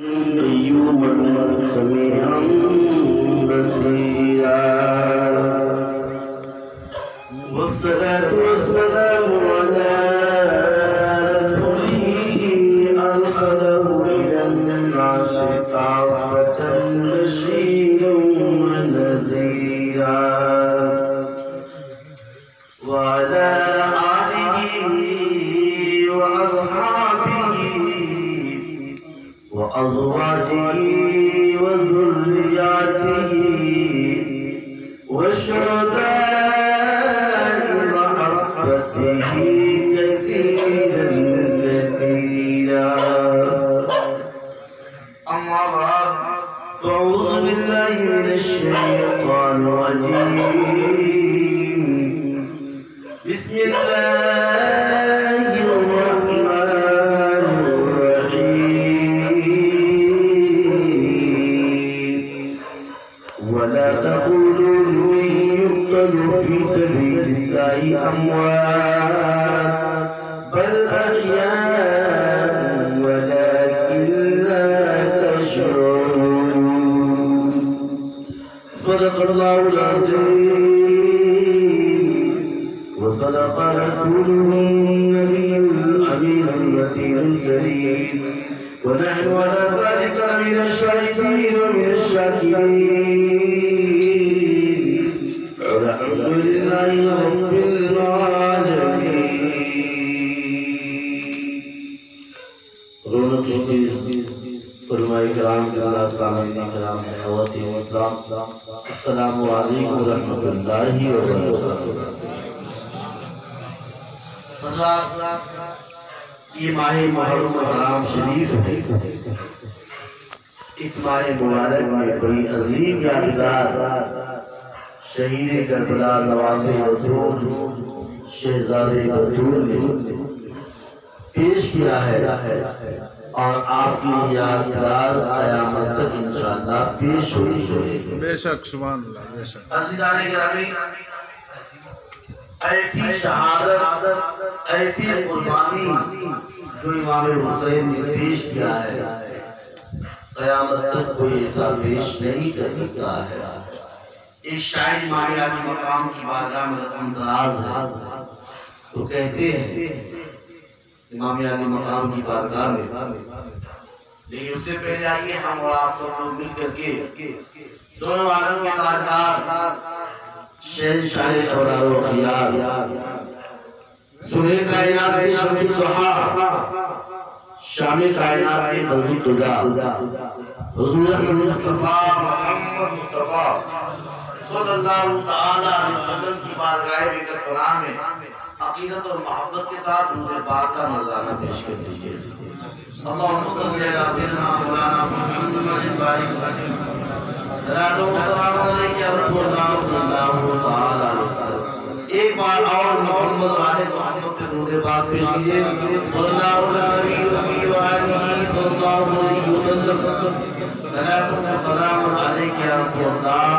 قيوما سميعا بصيرا والصلاة والسلام على رسوله أرسله إلى الناس كافة بشيرا ونذيرا وعلى آله وأصحابه وأزواجه وذرياته وشهداء محبته كثيرا كثيرا أما بعد فأعوذ بالله من الشيطان الرجيم بسم الله الرحمن الرحيم ولا تقولوا لمن يقتل في سبيل الله أموات بل أحياء ولكن لا تشعرون صدق الله العظيم وصدق رسوله النبي الأمين المتين الكريم ونحن على ذلك من الشاهدين ومن الشاكرين والحمد لله رب العالمين. علماء کرام خواتین اسلام السلام علیکم ورحمۃ اللہ وبرکاتہ. یہ ماہ محرم الحرام شریف ہے. اس ماہ مبارک میں بڑی عظیم یادگار شہید کربلا نواز رسول شہزادے بطول نے پیش کیا ہے اور آپ کی یادگار قیامت تک انشاءاللہ پیش ہوئی ہے. بے شک سبحان اللہ بے شک. عزیزان گرامی، ایسی شہادت ایسی قربانی جو امام حسین نے پیش کیا ہے قیامت تک کوئی ایسا پیش نہیں کر سکتا ہے. ایک شاعر امام علی مقام کی بارگاہ میں اندراز ہے تو کہتے ہیں امام علی مقام کی بارگاہ میں، لیکن اس سے پہلے آئیے ہم اور آپ سب لوگ مل کر کے دونوں عالم کے تاجدار شہنشاہ ابرار و خیار سہیل کائنات کے شمس الضحیٰ شام کائنات کے بدر الدجا حضور مصطفیٰ محمد مصطفیٰ صلی اللہ تعالی علیہ وسلم کی بارگاہ بکربلا میں عقیدت اور محبت کے ساتھ روز پاک کا نذرانہ پیش کر دیجیے. اللہم صلی علی سیدنا مولانا محمد وعلی آلہ صلاۃ و سلام علیک یا رسول اللہ صلی اللہ تعالی علیہ وسلم. ایک بار اور محمد والے محمد پہ درود پاک پیش کیجیے. صلی اللہ علیہ وآلہ وسلم. صلاۃ و سلام علیک یا رسول اللہ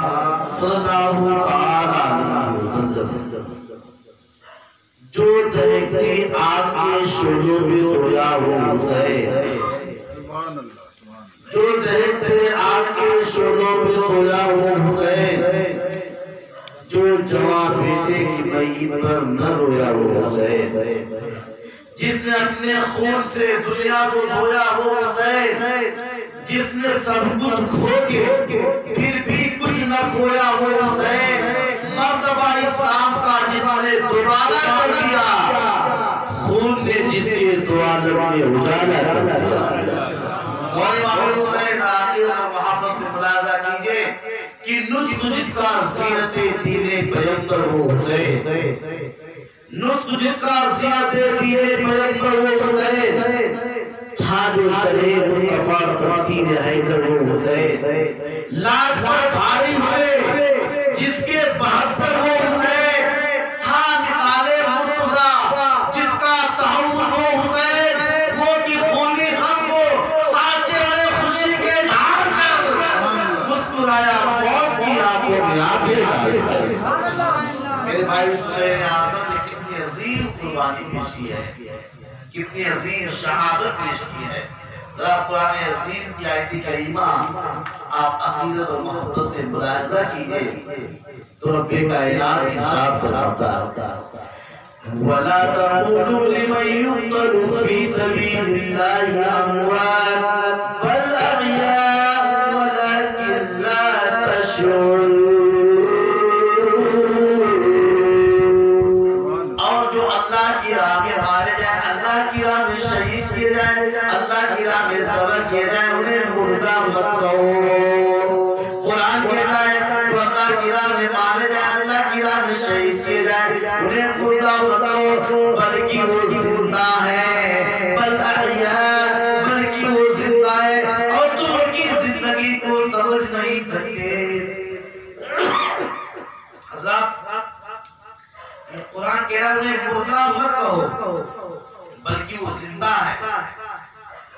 صلی اللہ تعالی علیہ وسلم. جو دہکتی آگ کے شعلوں میں سویا وہ حسین، جو دہکتے آگ کے شعلوں میں سویا وہ حسین، جو جوان بیٹے کی میت پر نہ رویا وہ حسین، جس نے اپنے خون سے دنیا کو دھویا وہ حسین، جس نے سب کچھ کھو کے پھر بھی کچھ نہ کھویا وہ حسین، مرتبہ اسلام کا جس نے دوبارہ کر دیا، خون نے جس کے دو عالم میں اجالا کر دیا. اور امام حسین عقیدت اور محبت سے ملاحظہ کیجئے کہ نطق جس کا زینت دین پیغمبر وہ حسین، نطق جس کا زینت دین پیغمبر وہ حسین، تاج و شرح مصطفیٰ تفسیر حیدر وہ حسین، لاکھ پر بھاری ہوئے جس کے 72 وہ حسین، تھا مثال مرتضیٰ جس کا تعاون وہ حسین، وہ کی خونی غم کو سانچے میں خوشی کے ڈھال کر مسکرایا موت کی آنکھوں میں آنکھیں ڈال کر. میرے بھائی حسین اعظم نے کتنی عظیم قربانی پیش کی ہے، کتنی عظیم شہادت پیش کی ہے. ذرا قرآن عظیم کی آیت کریمہ آپ عقیدت اور محبت سے ملاحظہ کیجئے تو رب کائنات ارشاد فرماتا وَلَا تَقُولُوا لِمَن يُقْتَلُ فِي سَبِيلِ اللَّهِ أَمْوَاتٌ بَلْ أَحْيَاءٌ وَلَكِن لَّا تَشْعُرُونَ۔ اور جو اللہ کی راہ میں مارے جائیں، اللہ کی راہ میں شہید کیے جائیں، اللہ کی راہ میں ذبح کیے جائیں، انہیں مردہ مت کہو۔ قرآن کہتا ہے جو اللہ کی راہ میں مارے جائیں، اللہ کی راہ میں شہید کیے جائیں، انہیں مردہ مت کہو، بلکہ وہ زندہ ہے، بل احیاء، بلکہ وہ زندہ ہے اور تم ان کی زندگی کو سمجھ نہیں سکتے۔ حضرات یہ قرآن کہہ رہا ہے انہیں مردہ مت کہو بلکہ وہ زندہ ہے،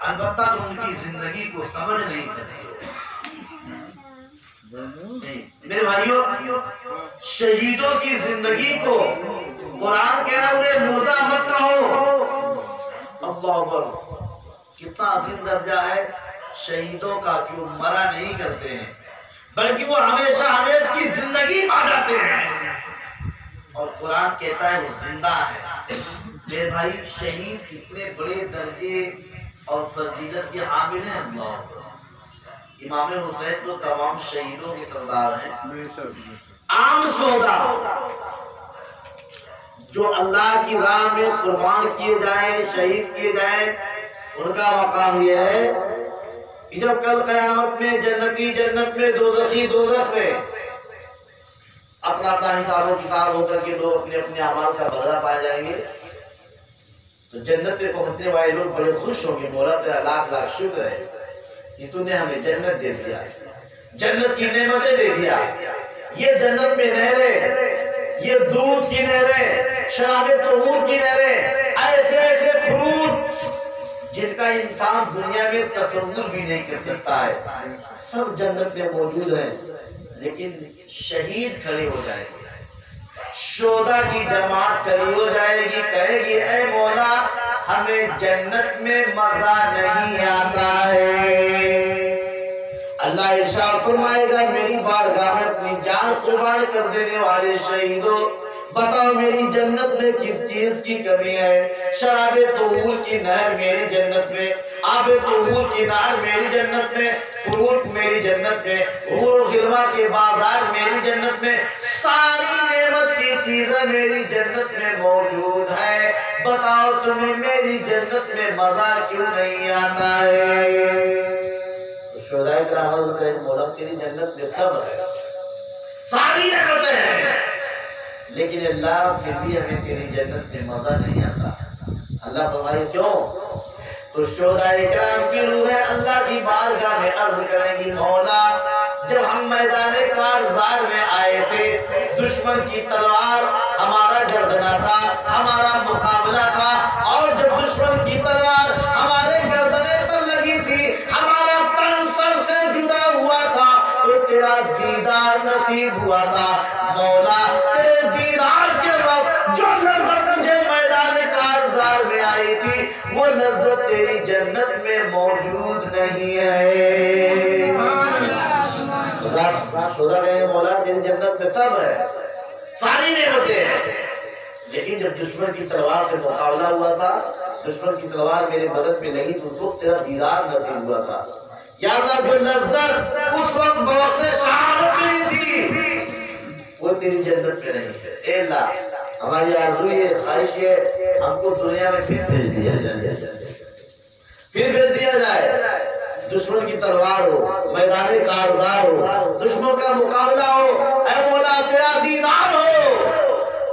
البتہ تم ان کی زندگی کو سمجھ نہیں سکتے۔ میرے بھائیوں، شہیدوں کی زندگی کو قرآن کہہ رہا ہے انہیں مردہ مت کہو۔ اللہ اکبر، کتنا عظیم درجہ ہے شہیدوں کا کہ وہ مرا نہیں کرتے ہیں بلکہ وہ ہمیشہ ہمیشہ کی زندگی پا جاتے ہیں، اور قرآن کہتا ہے وہ زندہ ہے۔ میرے بھائی، شہید کتنے بڑے درجے اور فضیلت کے حامل ہیں۔ اللہ اکبر، امام حسین تو تمام شہیدوں کے سردار ہیں۔ عام شہداء جو اللہ کی راہ میں قربان کیے جائیں، شہید کیے جائیں، ان کا مقام یہ ہے کہ جب کل قیامت میں جنتی جنت میں، دوزخی دوزخ میں، اپنا اپنا حساب و کتاب ہو کر کے لوگ اپنے اپنے اعمال کا بدلہ پائے جائیں گے تو جنت پہ پہنچنے والے لوگ بڑے خوش ہوں گے، مولا تیرا لاکھ لاکھ شکر ہے کہ تو نے ہمیں جنت دے دیا، جنت کی نعمتیں دے دیا، یہ جنت میں نہریں، یہ دودھ کی نہریں، شراب طہور کی نہریں، ایسے ایسے فروٹ جن کا انسان دنیا میں تصور بھی نہیں کر سکتا ہے، سب جنت میں موجود ہیں۔ لیکن شہید کھڑے ہو جائے گے، شہداء کی جماعت کھڑی ہو جائے گی، کہے گی اے مولا ہمیں جنت میں مزہ نہیں آتا ہے۔ اللہ ارشاد فرمائے گا میری بارگاہ میں اپنی جان قربان کر دینے والے شہیدوں، بتاؤ میری جنت میں کس چیز کی کمی ہے؟ شراب طہور کی نہر میری جنت میں، آب طہور کی نہر میری جنت میں، فروٹ میری جنت میں، حور و غلمہ کے بازار میری جنت میں، ساری نعمت کی چیزیں میری جنت میں موجود ہے، بتاؤ تمہیں میری جنت میں مزہ کیوں نہیں آتا ہے؟ شہداء کرام حضرت کہے مولا تیری جنت میں سب ہے، ساری نعمتیں ہیں، لیکن اللہ پھر بھی ہمیں تیری جنت میں مزہ نہیں آتا۔ اللہ فرمائے کیوں؟ تو شہداء کرام کی روحیں اللہ کی بارگاہ میں عرض کریں گی مولا جب ہم میدان کارزار میں آئے تھے، دشمن کی تلوار ہمارا گردنا تھا، ہمارا مقابلہ تھا، اور جب دشمن کی تلوار ہمارے گردنے پر لگی تھی، ہمارا تن سر سے جدا ہوا تھا تو تیرا دیدار نصیب ہوا تھا۔ مولا تیرے دیدار کے وقت جو لذت مجھے میدان کارزار میں آئی تھی وہ لذت تیری جنت میں موجود نہیں ہے۔ خدا کہے مولا تیری جنت میں سب ہے، ساری نعمتیں ہیں، لیکن جب دشمن کی تلوار سے مقابلہ ہوا تھا، دشمن کی تلوار میرے بدن میں لگی تو اس وقت تیرا دیدار نصیب ہوا تھا۔ یا اللہ جو لذت اس وقت موت شہادت ملی تھی وہ تیری جنت میں نہیں ہے۔ اے اللہ ہماری آرزو یہ خواہش ہے ہم کو دنیا میں پھر بھیج دیا جائے، دشمن کی تلوار ہو، میدان کارزار ہو، دشمن کا مقابلہ ہو، اے مولا تیرا دیدار ہو،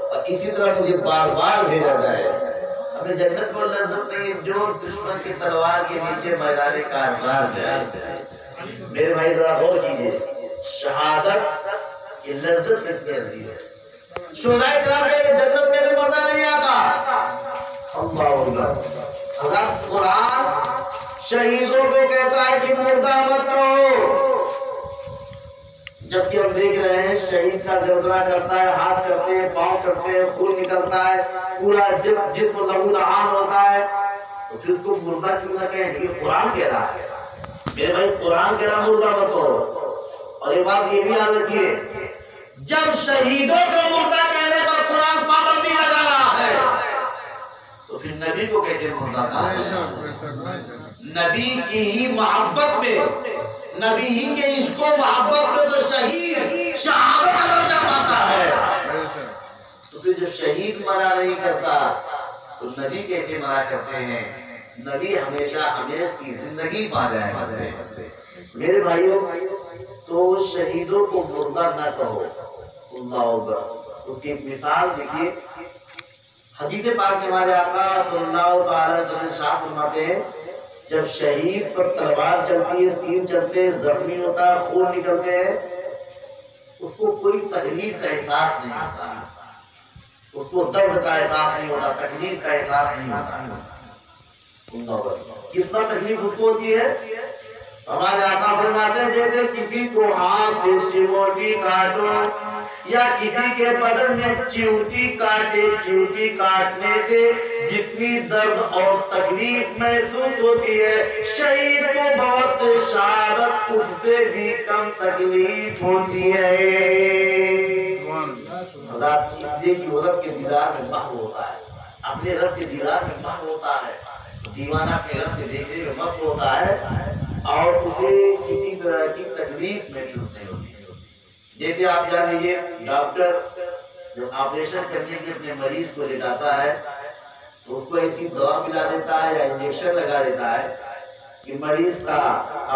اور اسی طرح مجھے بار بار بھیجا جائے۔ ہمیں جنت پر لذت نہیں جو دشمن کی تلوار کے نیچے میدان کارزار جائے۔ میرے بھائی ذرا غور کیجئے، شہادت کی لذت کتنی عظیم ہے۔ شہداء کرام کہے کہ جنت میں بھی مزہ نہیں آتا۔ اللہ اکبر، حضرت قرآن شہیدوں کو کہتا ہے کہ مردہ مت کہو، جبکہ ہم دیکھ رہے ہیں شہید کا گردنا کرتا ہے، ہاتھ کرتے ہیں، پاؤں کرتے ہیں، خون نکلتا ہے، پورا جسم لہو لہان ہوتا ہے، تو پھر اس کو مردہ کیوں نہ کہیں؟ یہ قرآن کہہ رہا ہے میرے بھائی، قرآن کہہ رہا مردہ مت کہو۔ اور ایک بات یہ بھی یاد رکھیے، جب شہیدوں کو مردہ کہنے پر قرآن پابندی لگا رہا ہے تو پھر نبی کو کیسے مردہ کہا؟ نبی کی ہی محبت میں، نبی ہی کے عشق و محبت میں تو شہید شہادت کا درجہ پاتا ہے۔ تو پھر جب شہید مرا نہیں کرتا تو نبی کیسے مرا کرتے ہیں؟ نبی ہمیشہ ہمیش کی زندگی پا جائے کرتے ہیں۔ میرے بھائیوں، تو شہیدوں کو مردہ نہ کہو، اللہ اکبر۔ اس کی ایک مثال دیکھیے، حدیث پاک میں ہمارے آقا صلی اللہ علیہ وسلم شاہ فرماتے ہیں، جب شہید پر تلوار چلتی ہے، تیر چلتے ہیں، زخمی ہوتا ہے، خون نکلتے ہیں، اس کو کوئی تکلیف کا احساس نہیں ہوتا، اس کو درد کا احساس نہیں ہوتا، تکلیف کا احساس نہیں ہوتا۔ کتنا تکلیف اس کو ہوتی ہے؟ ہمارے آقا فرماتے ہیں جیسے کسی کو ہاتھ سے چموٹی کاٹو یا کسی کے بدن میں چیوٹی کاٹے، چیوٹی کاٹنے سے جتنی درد اور تکلیف محسوس ہوتی ہے، شہید کو بہت شہادت اس سے بھی کم تکلیف ہوتی ہے۔ حضرات اس لیے کہ وہ رب کے دیدار میں مست ہوتا ہے، اپنے رب کے دیدار میں مست ہوتا ہے، دیوانہ اپنے رب کے دیکھنے میں مست ہوتا ہے اور اسے کسی طرح کی تکلیف محسوس نہیں ہوتی۔ جیسے آپ جان لیجیے، ڈاکٹر جب آپریشن کرنے کے اپنے مریض کو لٹاتا ہے تو اس کو ایسی دوا پلا دیتا ہے یا انجیکشن لگا دیتا ہے کہ مریض کا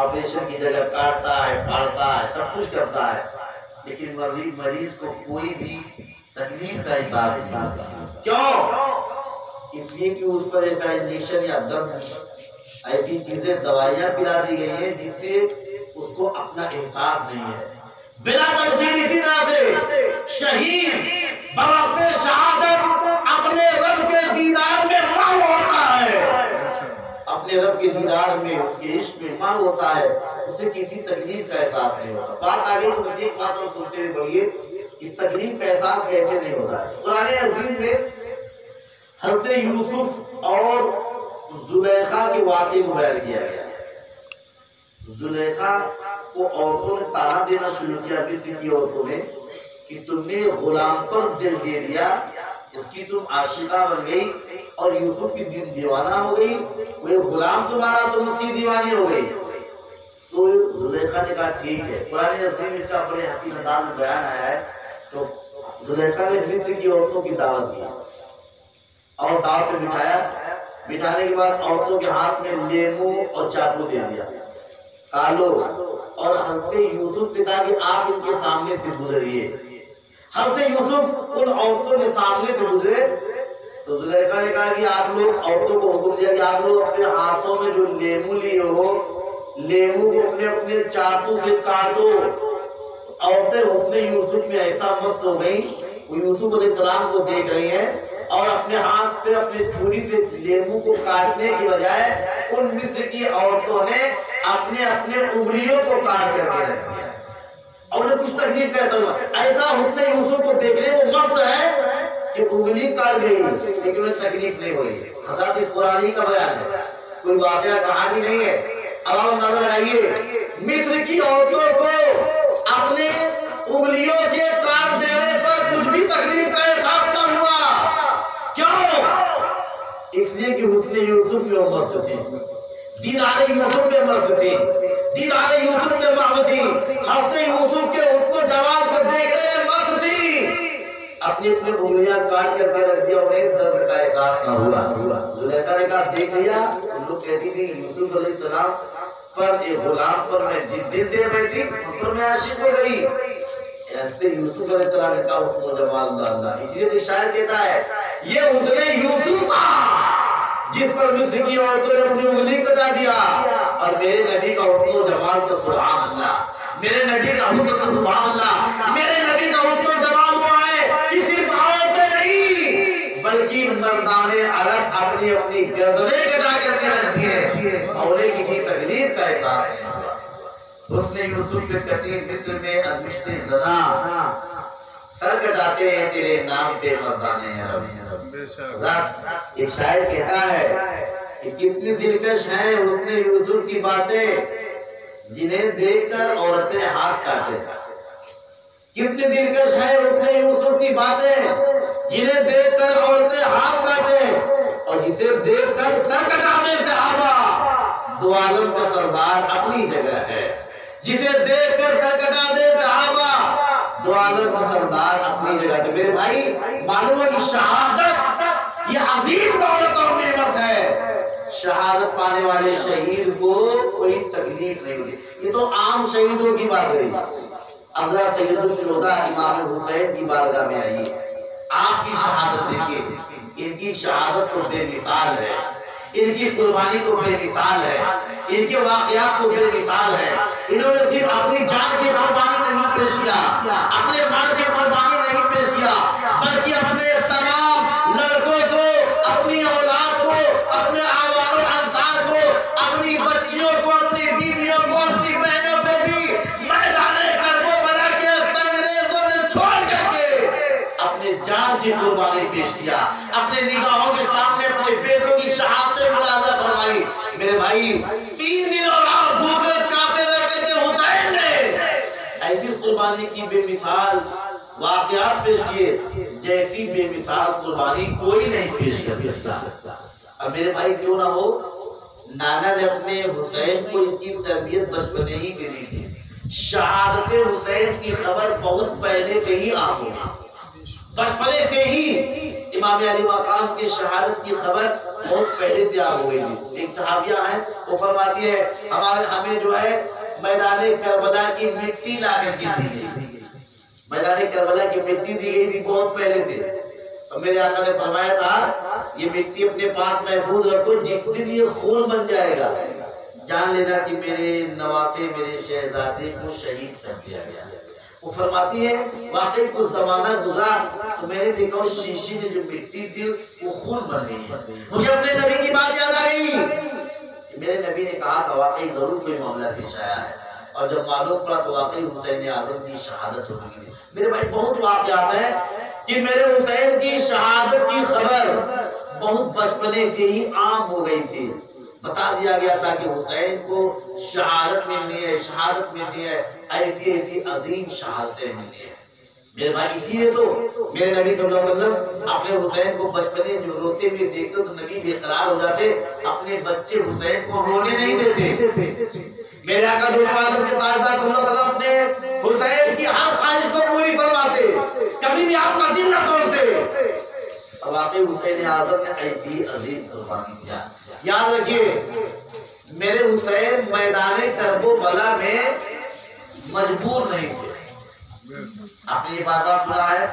آپریشن کی جگہ کاٹتا ہے، پھاڑتا ہے، سب کچھ کرتا ہے، لیکن مریض کو کوئی بھی تکلیف کا احساس نہیں ہوتا۔ کیوں؟ اس لیے کہ اس پر ایسا انجیکشن یا درد، ایسی چیزیں، دوائیاں پلا دی گئی ہیں جس سے اس کو اپنا احساس نہیں ہے۔ بلا تفصیل اسی طرح سے شہید بوقت شہادت اپنے رب کے دیدار میں مغرور ہوتا ہے، اپنے رب کے دیدار میں، اس کے عشق میں مغرور ہوتا ہے، اسے کسی تکلیف کا احساس نہیں ہوتا۔ بات آگئی تو مزید بات اور سنتے ہوئے بڑھیے کہ تکلیف کا احساس کیسے نہیں ہوتا ہے۔ قرآن عزیز میں حضرت یوسف اور زلیخا کے واقعے کو بیان کیا گیا۔ زلیخا کو عورتوں نے تانا دینا شروع کیا، مصر کی عورتوں نے، کہ تم نے غلام پر دل دے دیا، اس کی تم عاشقہ بن گئی اور یوسف کی دل دیوانہ ہو گئی، وہ غلام تمہارا، تم اس کی دیوانی ہو گئی۔ تو زلیخا نے کہا ٹھیک ہے۔ قرآن عظیم اس کا بڑے حسین انداز میں بیان آیا ہے۔ تو زلیخا نے مصر کی عورتوں کی دعوت دی اور دعوت پہ بٹھایا، بٹھانے کے بعد عورتوں کے ہاتھ میں لیمو اور چاقو دے دیا، کالو، اور حضرت یوسف سے کہا کہ آپ ان کے سامنے سے گزریے۔ حضرت یوسف ان عورتوں کے سامنے سے گزرے تو زلیخا نے کہا کہ آپ لوگ، عورتوں کو حکم دیا کہ آپ لوگ اپنے ہاتھوں میں جو لیمو لیے ہو، لیمو کو اپنے اپنے چاقو سے کاٹو۔ عورتیں حسن یوسف میں ایسا مست ہو گئی، وہ یوسف علیہ السلام کو دیکھ رہی ہیں اور اپنے ہاتھ سے، اپنے چھری سے لیمو کو کاٹنے کی بجائے ان مصر کی عورتوں نے اپنے اپنے انگلیوں کو کاٹ کر کے رکھ دیا اور انہیں کچھ تکلیف کیسا ہوا۔ ایسا حسن یوسف کو دیکھنے وہ مست ہے کہ انگلی کاٹ گئی لیکن انہیں تکلیف نہیں ہوئی۔ حضرت قرآن کا بیان ہے، کوئی واقعہ کہانی نہیں ہے۔ اب آپ اندازہ لگائیے، مصر کی عورتوں کو اپنے انگلیوں کے کاٹ دینے پر کچھ بھی تکلیف کا احساس نہ ہوا۔ کیوں؟ اس لیے کہ حسن یوسف میں وہ مست تھی، دیدار یوسف میں مست تھی، دیدار یوسف میں مست تھی، حضرت یوسف کے حسن و جمال کو دیکھنے میں مست تھی۔ اپنی اپنی انگلیاں کاٹ کر کے رکھ دیا، انہیں درد کا احساس نہ ہوا۔ زلیخا نے کہا دیکھ لیا، ان لوگ کہتی تھی یوسف علیہ السلام پر، ایک غلام پر میں دل دے بیٹھی، ان پر میں عاشق ہو گئی۔ ایسے یوسف علیہ السلام نے کہا حسن و جمال اللہ، اس لیے شاعر کہتا ہے یہ حسن یوسف تھا جس پر مصر کی عورتوں نے اپنی انگلی کٹا دیا، اور میرے نبی کا حسن و جمال تو سبحان اللہ، میرے نبی کا حسن تو سبحان اللہ، میرے نبی کا حسن و جمال وہ ہے کہ صرف عورتیں نہیں بلکہ مردان عرب اپنی اپنی گردنیں کٹا کر کے رکھتی ہیں اور انہیں کسی تکلیف کا احساس نہیں ہوا۔ حسن یوسف کے قتیل مصر میں المشت زنا، سر کٹاتے ہیں تیرے نام پہ مردان عرب۔ ایک شاعر کہتا ہے کہ کتنی دلکش ہیں حسن یوسف کی باتیں جنہیں دیکھ کر عورتیں ہاتھ کاٹے. کتنی دلکش ہیں حسن یوسف کی باتیں جنہیں دیکھ کر عورتیں ہاتھ کاٹے اور جسے دیکھ کر سر کٹانے صحابہ. دو عالم کا سردار اپنی جگہ ہے. جسے دیکھ کر سر کٹا دے صحابہ. دو عالم کا سردار اپنی جگہ ہے. میرے بھائی معلوم ہے کہ شہادت یہ عظیم دولت اور نعمت ہے. شہادت پانے والے شہید کو کوئی تکلیف نہیں ہوتی. یہ تو عام شہیدوں کی بات ہے. حضرت سید الشہداء امام حسین کی بارگاہ میں آئیے. آپ کی شہادت دیکھیں. ان کی شہادت تو بے مثال ہے. ان کی قربانی تو بے مثال ہے. ان کے واقعات تو بے مثال ہے. انہوں نے صرف اپنی جان کی قربانی نہیں پیش کیا, اپنے مال کی قربانی نہیں پیش کیا, بلکہ اپنے تمام لڑکوں کو, اپنی اولاد کو, اپنے آوار و انصار کو, اپنی بچیوں کو, اپنی بیویوں کو, اپنی بہنوں کو بھی میدان کربلا کے سنگریزوں نے چھوڑ کر کے اپنے جان کی قربانی پیش کیا. اپنے نگاہوں کے سامنے اپنے بیٹوں کی شہادتیں ملاحظہ فرمائی. میرے بھائی 3 دن اور رات بھوکے پیاسے رہ کر کے حسین نے ایسی قربانی کی بے مثال واقعات پیش کیے جیسی بے مثال قربانی کوئی نہیں پیش کر سکتا. اب میرے بھائی کیوں نہ ہو, نانا نے اپنے حسین کو اس کی تربیت بچپنے ہی دے دی تھی. شہادت حسین کی خبر بہت پہلے سے ہی عام ہوئی. بچپنے سے ہی امام علی مقام کی شہادت کی خبر بہت پہلے سے عام ہو گئی تھی. ایک صحابیہ ہیں, وہ فرماتی ہے ہمیں جو ہے میدان کربلا کی مٹی لا کر کے دی گئی. میدان کربلا کی مٹی دی گئی تھی بہت پہلے سے. اور میرے آقا نے فرمایا تھا یہ مٹی اپنے پاس محفوظ رکھو, جس دن یہ خون بن جائے گا جان لینا کہ میرے نواسے میرے شہزادے کو شہید کر دیا گیا. وہ فرماتی ہے واقعی کچھ زمانہ گزار تو میں نے دیکھا اس شیشی میں جو مٹی تھی وہ خون بن گئی ہے. مجھے اپنے نبی کی بات یاد آ گئی. میرے نبی نے کہا تھا واقعی ضرور کوئی معاملہ پیش آیا ہے, اور جب معلوم پڑا تو واقعی حسین اعظم کی شہادت ہو گئی. میرے بھائی بہت واقعات ہیں کہ میرے حسین کی شہادت کی خبر بہت بچپنے سے ہی عام ہو گئی تھی. بتا دیا گیا تھا کہ حسین کو شہادت ملنی ہے, شہادت ملنی ہے, ایسی ایسی عظیم شہادتیں ملنی ہے. میرے بھائی اسی لیے تو میرے نبی صلی اللہ علیہ وسلم اپنے حسین کو بچپنے جو روتے ہوئے دیکھتے تو نبی بے قرار ہو جاتے, اپنے بچے حسین کو رونے نہیں دیتے. میرے آقا دو عالم کے تاجدار صلی اللہ علیہ وسلم اپنے حسین کی ہر خواہش کو پوری فرماتے, کبھی بھی آپ کا دل نہ توڑتے. اور واقعی حسین اعظم نے ایسی عظیم قربانی کیا. یاد رکھیے میرے حسین میدان کربلا میں مجبور نہیں تھے. آپ نے یہ بار بار سنا ہے,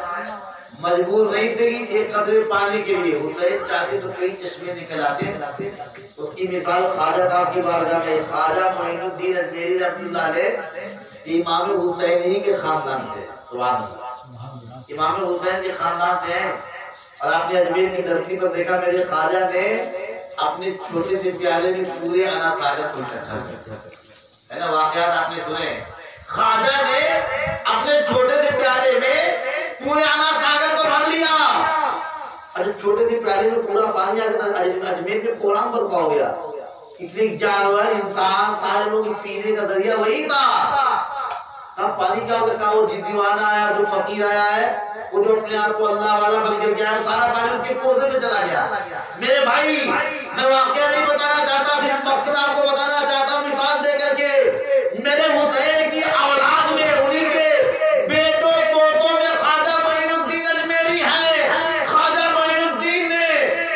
مجبور نہیں تھے کہ ایک قطرے پانی کے لیے. حسین چاہتے تو کئی چشمے نکل آتے. اس کی مثال خواجہ صاحب کی بارگاہ میں خواجہ معین الدین اجمیری رحمۃ اللہ علیہ امام حسین ہی کے خاندان سے. سبحان اللہ, امام حسین کے خاندان سے ہیں. اور آپ نے اجمیر کی دھرتی پر دیکھا میرے خواجہ نے اپنے چھوٹے سے پیالے میں پورے انا ساگر کو اکٹھا کیا ہے نا. واقعات آپ نے سنے. خواجہ نے اپنے چھوٹے سے پیالے میں پورے انا ساگر کو بھر لیا. اور جب چھوٹے سے پیالے میں پورا پانی آ گیا اجمیر میں کوہرام برپا ہو گیا. اس لیے جانور انسان سارے لوگ پینے کا ذریعہ وہی تھا. کہا پانی کیا ہوگا, کہا وہ دیوانہ آیا, جو فقیر آیا ہے, وہ جو اپنے آپ کو اللہ والا بن کر گیا ہے, سارا پانی اس کے کوزے میں چلا گیا. میرے بھائی میں واقعہ نہیں بتانا چاہتا, صرف مقصد آپ کو بتانا چاہتا ہوں مثال دے کر کے. میرے حسین کی اولاد میں انہی کے بیٹوں پوتوں میں خواجہ معین الدین اجمیری ہے. خواجہ معین الدین نے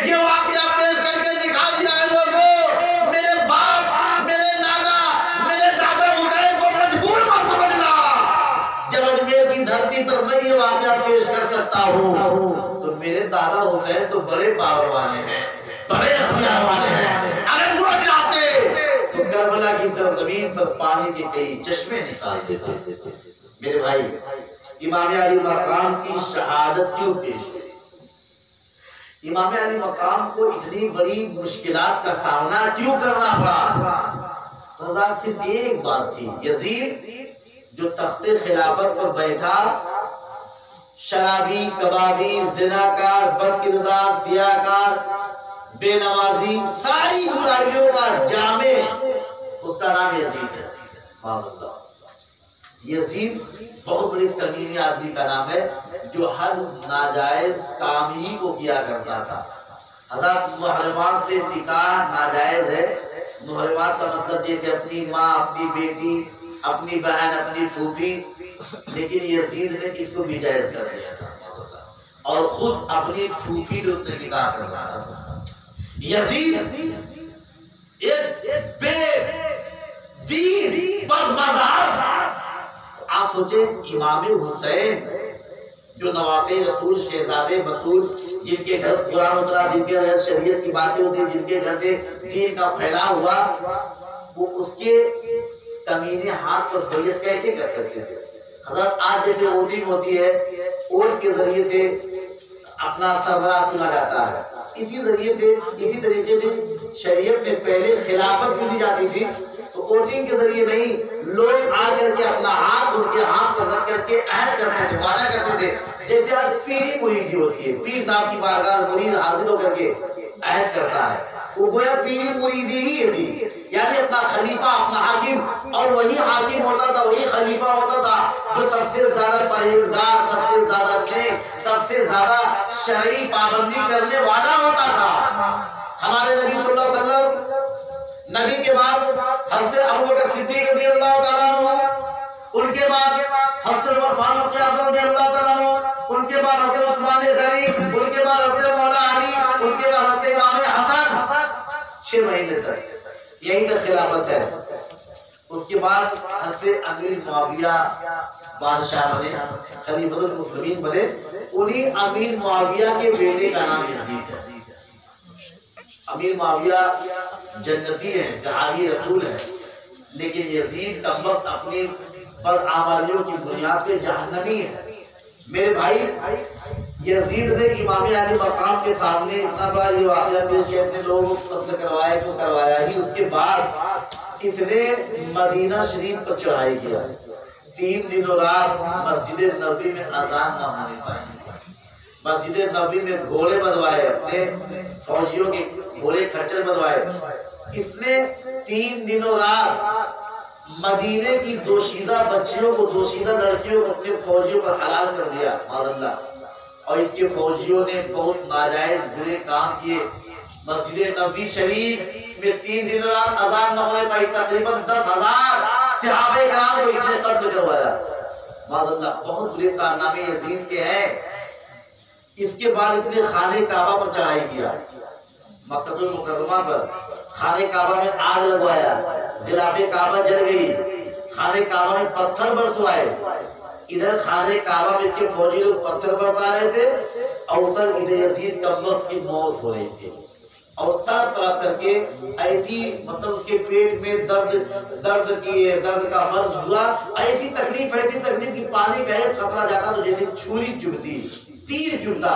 یہ واقعہ پیش کر کے دکھا دیا ہے لوگوں, میرے باپ, میرے نانا, میرے دادا حسین کو مجبور مت سمجھنا. جب اجمیر کی دھرتی پر میں یہ واقعہ پیش کر سکتا ہوں تو میرے دادا حسین تو بڑے پاور والے ہیں, بڑے اختیار والے ہیں. اگر وہ چاہتے تو کربلا کی سرزمین پر پانی کے کئی چشمے نکال دیتے. میرے بھائی امام علی مقام کی شہادت کیوں پیش ہوئی؟ امام علی مقام کو اتنی بڑی مشکلات کا سامنا کیوں کرنا پڑا؟ تو صرف ایک بات تھی. یزید جو تخت خلافت پر بیٹھا, شرابی, کبابی, زناکار, بدکردار, سیاہکار, بے نمازی، ساری برائیوں کا جامع، اس کا نام یزید ہے۔ معاذ اللہ، یزید بہت بڑی کمینے آدمی کا نام ہے جو ہر ناجائز کام ہی کو کیا کرتا تھا۔ حضرت محرمات سے نکاح ناجائز ہے۔ محرمات کا مطلب یہ کہ اپنی ماں، اپنی بیٹی، اپنی بہن، اپنی پھوپھی، لیکن یزید نے اس کو بھی جائز کر دیا تھا اور خود اپنی پھوپھی سے اس نے نکاح کر رہا تھا۔ یزید ایک بے دین بد مذہب، آپ سوچیں امام حسین جو نواسے رسول شہزادے بطول، جن کے گھر قرآن اترا، جن کے گھر شریعت کی باتیں ہوتی، جن کے گھر سے دین کا پھیلاؤ ہوا، وہ اس کے کمینے ہاتھ پر بیعت کیسے کر سکتے تھے؟ حضرت آج جیسے ووٹنگ ہوتی ہے، ووٹ کے ذریعے سے اپنا سربراہ چنا جاتا ہے، اسی ذریعے سے، اسی طریقے سے شریعت میں پہلے خلافت چنی جاتی تھی تو ووٹنگ کے ذریعے نہیں، لوگ آ کر کے اپنا ہاتھ ان کے ہاتھ پر رکھ کر کے عہد کرتے تھے، وعدہ کرتے تھے، جیسے آج پیری مریدی ہوتی ہے، پیر صاحب کی بارگاہ میں مرید حاضر ہو کر کے عہد کرتا ہے، وہ گویا پیری مریدی ہی تھی، یعنی اپنا خلیفہ، اپنا حاکم، اور وہی حاکم ہوتا تھا، وہی خلیفہ ہوتا تھا جو سب سے زیادہ پرہیزگار، سب سے زیادہ نیک، سب سے زیادہ شرعی پابندی کرنے والا ہوتا تھا۔ ہمارے نبی صلی اللہ علیہ وسلم، نبی کے بعد حضرت ابوبکر صدیق رضی اللہ تعالیٰ عنہ، ان کے بعد حضرت عمر فاروق اعظم رضی اللہ تعالیٰ عنہ، ان کے بعد حضرت عثمان غنی، ان کے بعد حضرت مولا علی، ان کے بعد حضرت امام حسن، 6 مہینے تک یہی تک خلافت ہے۔ اس کے بعد حضرت امیر معاویہ بادشاہ بنے، خلیفۃ المسلمین بنے، انہی امیر معاویہ کے بیٹے کا نام یزید ہے۔ امیر معاویہ جنتی ہیں، صحابی رسول ہیں، لیکن یزید کا وقت اپنی بدعمالیوں کی بنیاد پہ جہنمی ہے۔ میرے بھائی، یزید نے امام علی مقام کے سامنے اتنا بڑا یہ واقعہ پیش کیا، اتنے لوگوں کو قتل کروایا تو کروایا ہی، اس کے بعد اس نے مدینہ شریف پر چڑھائی کیا، 3 دن و رات مسجد نبوی میں اذان نہ ہونے پائی، مسجد نبوی میں گھوڑے بندوائے، اپنے فوجیوں کے گھوڑے کھچر بندوائے، اس نے 3 دن و رات مدینے کی دوشیزہ بچیوں کو، دوشیزہ لڑکیوں کو اپنے فوجیوں پر حلال کر دیا، معاذ اللہ، اور اس کے فوجیوں نے بہت ناجائز برے کام کیے۔ مسجد نبوی شریف میں 3 دن رات اذان نہ ہونے پائی، تقریباً 10,000 صحابہ کرام کو اس نے قتل کروایا، معاذ اللہ۔ بہت برے کارنامے یزید کے ہیں۔ اس کے بعد اس نے خانہ کعبہ پر چڑھائی کیا، مکہ المکرمہ پر خانہ کعبہ میں آگ لگوایا، غلاف کعبہ جل گئی، خانہ کعبہ میں پتھر برسوائے، ادھر خانہ کعبہ میں اس کے فوجی لوگ پتھر برسا رہے تھے، اور ادھر یزید کا وقت کی موت ہو رہی تھی، اور تڑپ تڑپ کر کے ایسی، مطلب اس کے پیٹ میں درد کا مرض ہوا، ایسی تکلیف کی پانی کا ایک قطرہ جاتا تو جیسے چھری چبھتی، تیر چبھتا،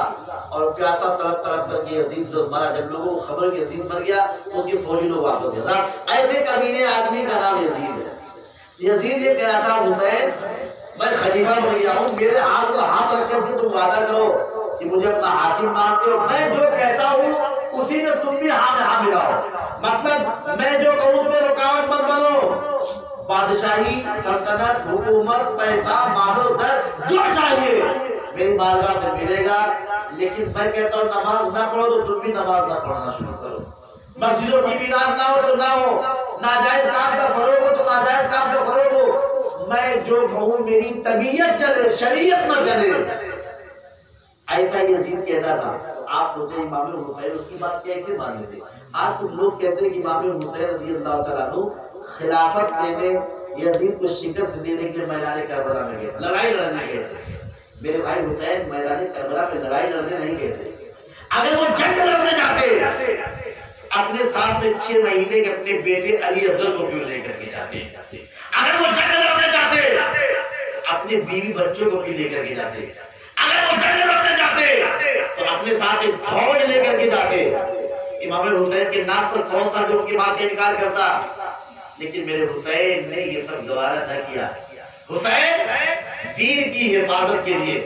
اور پیاسا تڑپ تڑپ کر کے یزید مرا۔ جب لوگوں کو خبر کہ یزید مر گیا تو اس کے فوجی لوگ واپس گئے۔ ایسے کمینے آدمی کا نام یزید ہے۔ یزید یہ کہہ رہا تھا، حسین میں خلیفہ بن گیا ہوں، میرے ہاتھ پر ہاتھ رکھ کر کے تم وعدہ کرو کہ مجھے اپنا حاکم مانتے ہو، میں جو کہتا ہوں اسی میں تم بھی ہاں میں ہاں ملاؤ، مطلب میں جو کہوں اس میں رکاوٹ مت بنو، بادشاہی، سلطنت، حکومت، پیسہ، مال و زر جو چاہیے میری بارگاہ سے ملے گا، لیکن میں کہتا ہوں نماز نہ پڑھو تو تم بھی نماز نہ پڑھنا شروع کرو، مسجدوں کی بنیاد نہ ہو تو نہ ہو، ناجائز کام کا فروغ ہو تو ناجائز کام کا فروغ ہو، میں جو کہوں میری طبیعت چلے، شریعت نہ چلے، ایسا یزید کہتا تھا۔ آپ سوچیں امام حسین اس کی بات کیسے مان لیتے؟ آج کچھ لوگ کہتے ہیں کہ امام حسین رضی اللہ تعالیٰ عنہ خلافت لینے، یزید کو شکست دینے کے لیے میدان کربلا میں گئے، لڑائی لڑنے گئے تھے۔ میرے بھائی، حسین میدان کربلا میں لڑائی لڑنے نہیں گئے تھے، اگر وہ جنگ لڑنے جاتے اپنے ساتھ میں 6 مہینے کے اپنے بیٹے علی اصغر کو کیوں لے کر کے جاتے؟ اگر وہ جنگ لڑنے جاتے اپنے بیوی بچوں کو کیوں لے کر کے جاتے؟ اگر وہ جنگ لڑنے جاتے تو اپنے ساتھ ایک فوج لے کر کے جاتے۔ امام حسین کے نام پر کون تھا جو ان کی بات کا انکار کرتا؟ لیکن میرے حسین نے یہ سب گوارا نہ کیا۔ حسین دین کی حفاظت کے لیے،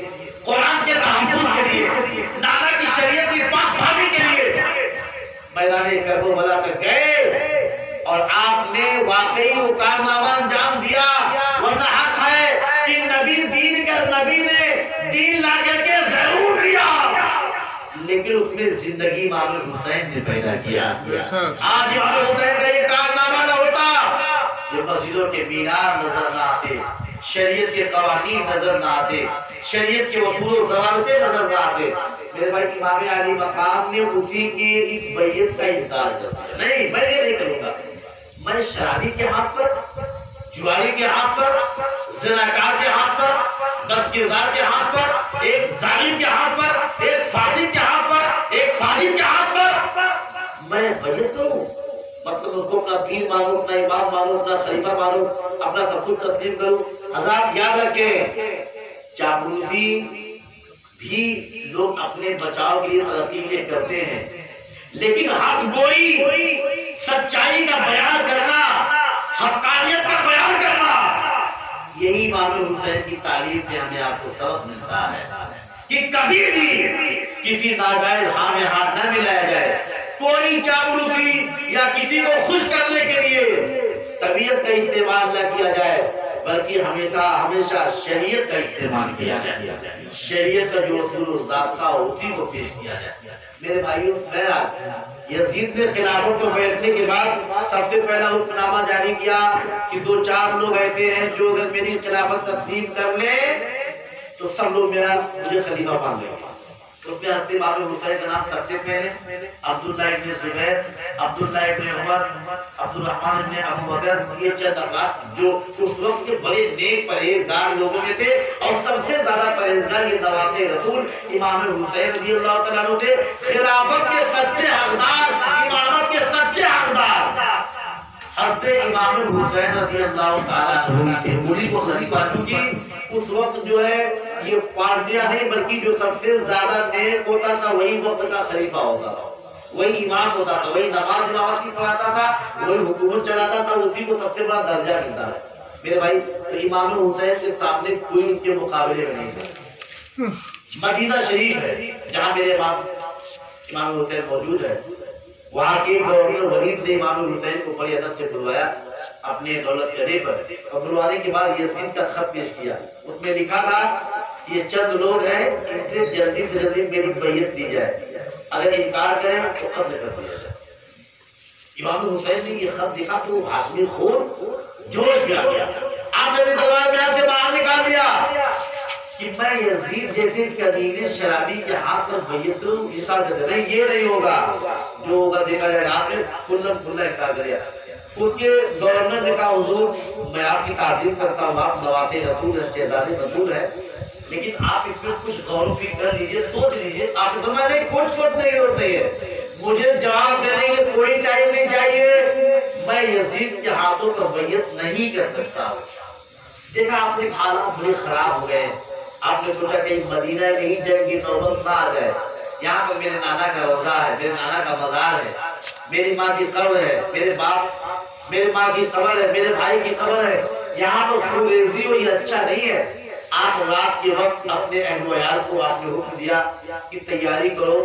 قرآن کے تحفظ کے لیے، نانا کی شریعت کی پاک بھالی کے لیے میدان کربلا تک گئے اور آپ نے واقعی وہ کارنامہ انجام دیا، ورنہ حق ہے کہ نبی نے دین لا کر کے ضرور دیا، لیکن اس میں زندگی امام حسین نے پیدا کیا۔ آج امام حسین کا یہ کارنامہ نہ ہوتا، یہ مسجدوں کے مینار نظر نہ آتے، شریعت کے قوانین نظر نہ آتے، شریعت کے اصول و ضوابطیں نظر نہ آتے۔ میرے بھائی امام علی مقام نے اسی کی اس بیعت کا انکار کر دیا، نہیں میں یہ نہیں کروں گا، میں شرابی کے ہاتھ پر، جواری کے ہاتھ پر، زناکار کے ہاتھ پر، بدکردار کے ہاتھ پر، ایک ظالم کے ہاتھ پر، ایک فاسق کے ہاتھ پر، ایک فاجر کے ہاتھ پر میں بیعت کروں؟ مطلب اس کو اپنا پیر مانو، اپنا امام مانو، اپنا خلیفہ مانو، اپنا سب کچھ تسلیم کروں؟ حضرات یاد رکھیں، چاپلوسی بھی لوگ اپنے بچاؤ کے لیے ترقی کے لیے کرتے ہیں، لیکن حق گوئی، سچائی کا بیان کرنا، حقانیت کا بیان کرنا، یہی امام حسین کی تعلیم سے ہمیں آپ کو سبق ملتا ہے کہ کبھی بھی کسی ناجائز ہاں میں ہاتھ نہ ملایا جائے، کوئی چاپلوسی یا کسی کو خوش کرنے کے لیے طبیعت کا استعمال نہ کیا جائے، بلکہ ہمیشہ شریعت کا استعمال کیا جائے، شریعت کا جو اصول و ضابطہ ہو اسی کو پیش کیا جائے۔ میرے بھائیوں، بہرحال یزید نے خلافت پر بیٹھنے کے بعد سب سے پہلا حکم نامہ جاری کیا کہ 2-4 لوگ ایسے ہیں جو اگر میری خلافت تسلیم کر لیں تو سب لوگ مجھے خلیفہ مان لیں۔ اس میں حضرت امام حسین کا نام سب سے پہلے عبداللہ ابن زبیر، عبداللہ ابن عمر، عبد الرحمن ابن ابو بکر، یہ چند افراد جو اس وقت کے بڑے نیک پرہیزگار لوگوں میں تھے، اور سب سے زیادہ پرہیزگار یہ نواقِ رسول امام حسین رضی اللہ تعالیٰ عنہ تھے، خلافت کے سچے حقدار، امامت کے سچے حقدار حضرت امام حسین رضی اللہ تعالیٰ عنہ تھے۔ انہی کو خلیفہ، چونکہ اس وقت جو ہے یہ پارٹیاں نہیں بلکہ جو سب سے زیادہ نیک ہوتا تھا وہی وقت کا خلیفہ ہوتا تھا، وہی امام ہوتا تھا، وہی نماز کی پڑھاتا تھا، وہی حکومت چلاتا تھا، اسی کو سب سے بڑا درجہ ملتا ہے۔ میرے بھائی، تو امام حسین کے سامنے کوئی ان کے مقابلے میں نہیں ہے۔ مدینہ شریف ہے جہاں میرے امام حسین موجود ہے، وہاں کے گورنر ولید نے امام حسین کو بڑی ادب سے بلوایا اپنے دولت کے پر، اور بلوانے کے بعد یزید کا خط پیش کیا۔ اس میں لکھا تھا یہ چند لوگ ہیں، ان سے جلدی میری بیعت دی جائے، اگر انکار کریں تو قتل کر دیا جائے۔ امام حسین نے یہ خط دیکھا تو ہاشمی خون جوش میں آ گیا، آپ نے اپنے دربار میں سے باہر نکال دیا کہ میں یزید جیسے کمینے شرابی کے ہاتھ پر بیعت کروں، انکار کرتے نہیں، یہ نہیں ہوگا، جو ہوگا دیکھا جائے گا۔ آپ نے کھلا انکار کریا۔ اس کے گورنر نے کہا حضور میں آپ کی تعظیم کرتا ہوں، آپ نواز رسول ہے، شہزادے رسول ہے، لیکن آپ اس میں کچھ غور و فکر کر لیجئے، سوچ لیجئے۔ آپ نے فرمایا نہیں، کچھ سوچنے کی ضرورت نہیں ہے، مجھے جواب دینے کے کوئی ٹائم نہیں چاہیے، میں یزید کے ہاتھوں پر بیعت نہیں کر سکتا۔ دیکھا آپ نے حالات بڑے خراب ہو گئے، آپ نے سوچا کہ مدینہ میں ہی جنگ کی نوبت نہ آ جائے، یہاں پر میرے نانا کا روضہ ہے، میرے نانا کا مزار ہے، میری ماں کی قبر ہے، میرے ماں کی قبر ہے، میرے بھائی کی قبر ہے، یہاں پر خونریزی ہو، یہ اچھا نہیں ہے۔ آپ رات کے وقت اپنے اہل و عیال کو آپ نے حکم دیا کہ تیاری کرو،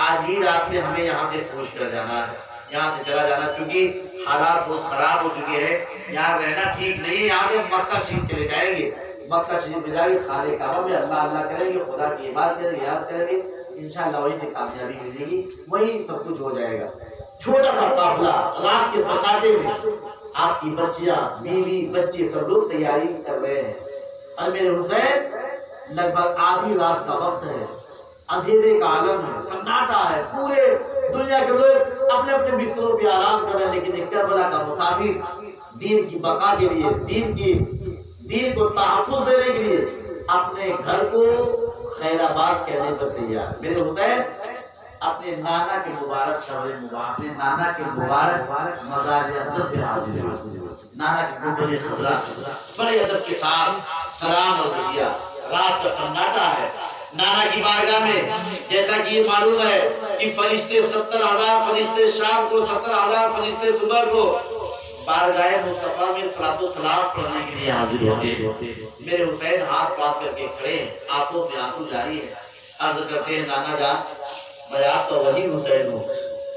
آج ہی رات میں ہمیں یہاں سے کوچ کر جانا ہے، یہاں سے چلا جانا، کیونکہ حالات بہت خراب ہو چکے ہیں، یہاں رہنا ٹھیک نہیں ہے، یہاں سے مکہ شریف چلے جائیں گے، مکہ شریف میں جائیں گے، خانہ کعبہ میں اللہ کریں گے، خدا کی عبادت کریں گے، یاد کریں گے، انشاءاللہ وہی سے کامیابی ملے گی، وہی سب کچھ ہو جائے گا۔ چھوٹا سا قافلہ رات کے سکاتے میں، آپ کی بچیاں، بیوی، بچے سب لوگ تیاری کر رہے ہیں، اور میرے حسین لگ بھگ آدھی رات کا وقت ہے، اندھیرے کا عالم ہے، سناٹا ہے، پورے دنیا کے لوگ اپنے اپنے بستروں پہ آرام کر رہے ہیں، لیکن ایک کربلا کا مسافر دین کی بقا کے لیے، دین کو تحفظ دینے کے لیے اپنے گھر کو خیر آباد کہنے پر تیار۔ میرے حسین اپنے نانا کے مبارک اپنے نانا کے مبارک مزار اقدس پہ حاضر ہوئے، نانا کے گنبد خضرا بڑے ادب کے ساتھ سلام عرض کیا۔ رات کا سناٹا ہے، نانا کی بارگاہ میں جیسا کہ یہ معلوم ہے کہ فرشتے 70,000 فرشتے شام کو، 70,000 فرشتے صبح کو بارگاہ مصطفیٰ میں صلاۃ و سلام پڑھنے کے لیے حاضر ہوتے ہیں۔ میرے حسین ہاتھ پاس کر کے کھڑے ہیں، آنکھوں سے آنسو جاری ہے، عرض کرتے ہیں نانا جان میں آپ کا ولی حسین ہوں،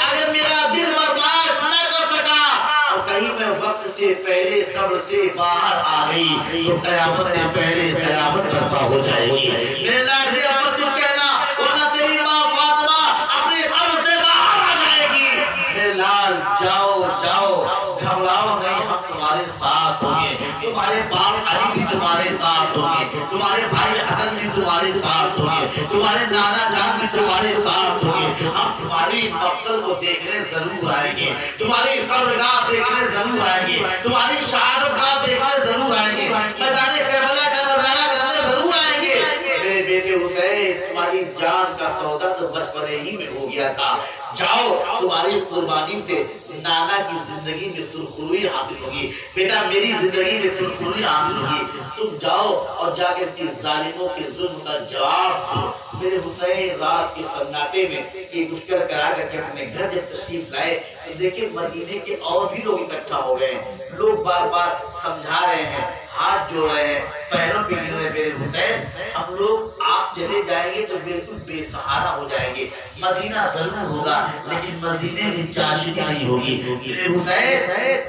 اگر میرا دل برداشت نہ کر سکا اور کہیں میں وقت سے پہلے قبر سے باہر آ گئی تو قیامت سے پہلے قیامت برپا ہو جائے گی۔ میرے لاڈلے ابا کچھ کہنا ورنہ تیری ماں فاطمہ اپنی قبر سے باہر آ جائے گی۔ میرے لال جاؤ جاؤ، گھبراؤ نہیں، ہم تمہارے ساتھ ہوں گے، تمہارے باپ علی بھی تمہارے ساتھ ہوں گے، تمہارے بھائی حسن بھی تمہارے ساتھ ہوں گے، تمہارے نانا جان بھی تمہارے ساتھ ہوں گے، ہم تمہاری مقتل کو دیکھنے ضرور آئیں گے، تمہاری قبرگاہ دیکھنے ضرور آئیں گے، تمہاری شہادت گاہ دیکھنے ضرور آئیں گے، میدان کربلا کا نظارہ کرنے ضرور آئیں گے۔ میرے بیٹے حسین، تمہاری جان کا سودا تو بچپنے ہی میں ہو گیا تھا، جاؤ تمہاری قربانی سے نانا کی زندگی میں سرخروئی حاصل ہوگی، بیٹا میری زندگی میں سرخروئی حاصل ہوگی، تم جاؤ اور جا کر کے ظالموں کے ظلم کا جواب دو۔ میرے حسین رات کے سناٹے میں ایک گشتر کرا کر کے اپنے گھر جب تشریف لائے تو دیکھیں مدینے کے اور بھی لوگ اکٹھا ہو گئے ہیں، لوگ بار بار سمجھا رہے ہیں، ہاتھ جوڑ رہے ہیں، پیروں پہ گر رہے ہیں، میرے حسین ہم لوگ آپ چلے جائیں گے تو بالکل بے سہارا ہو جائیں گے، مدینہ ضرور ہوگا لیکن مدینے میں چاشنی نہیں ہوگی۔ میرے حسین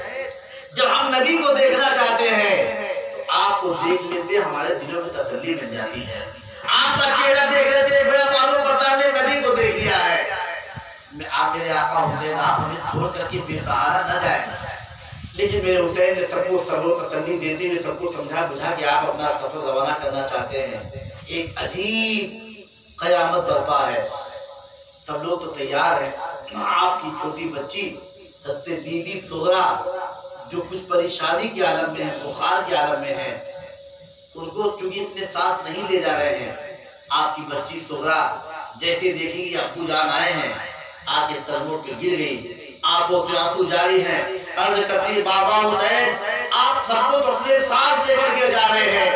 جب ہم نبی کو دیکھنا چاہتے ہیں تو آپ کو دیکھ لیتے ہمارے دلوں میں تسلی مل جاتی ہے، آپ کا چہرہ دیکھ لیتے گویا معلوم پڑتا ہم نے نبی کو دیکھ لیا ہے۔ آپ میرے آقا حسین آپ ہمیں چھوڑ کر کے بے سہارا نہ جائیں، لیکن میرے حسین نے سب کو صبر و تسلی دیتے ہوئے سب کو سمجھا بجھا کہ آپ اپنا سفر روانہ کرنا چاہتے ہیں، ایک عجیب قیامت برپا ہے، سب لوگ تو تیار ہیں، آپ کی چھوٹی بچی حضرت بی بی سغرا جو کچھ پریشانی کے عالم میں ہے، بخار کے عالم میں ہے، ان کو چونکہ اپنے ساتھ نہیں لے جا رہے ہیں، آپ کی بچی سغرا جیسے دیکھی کہ ابو جان آئے ہیں آ کے قدموں پہ گر گئی، آنکھوں سے آنسو جاری ہیں، عرض کرتی بابا حسین آپ سب کو تو اپنے ساتھ لے کر کے جا رہے ہیں،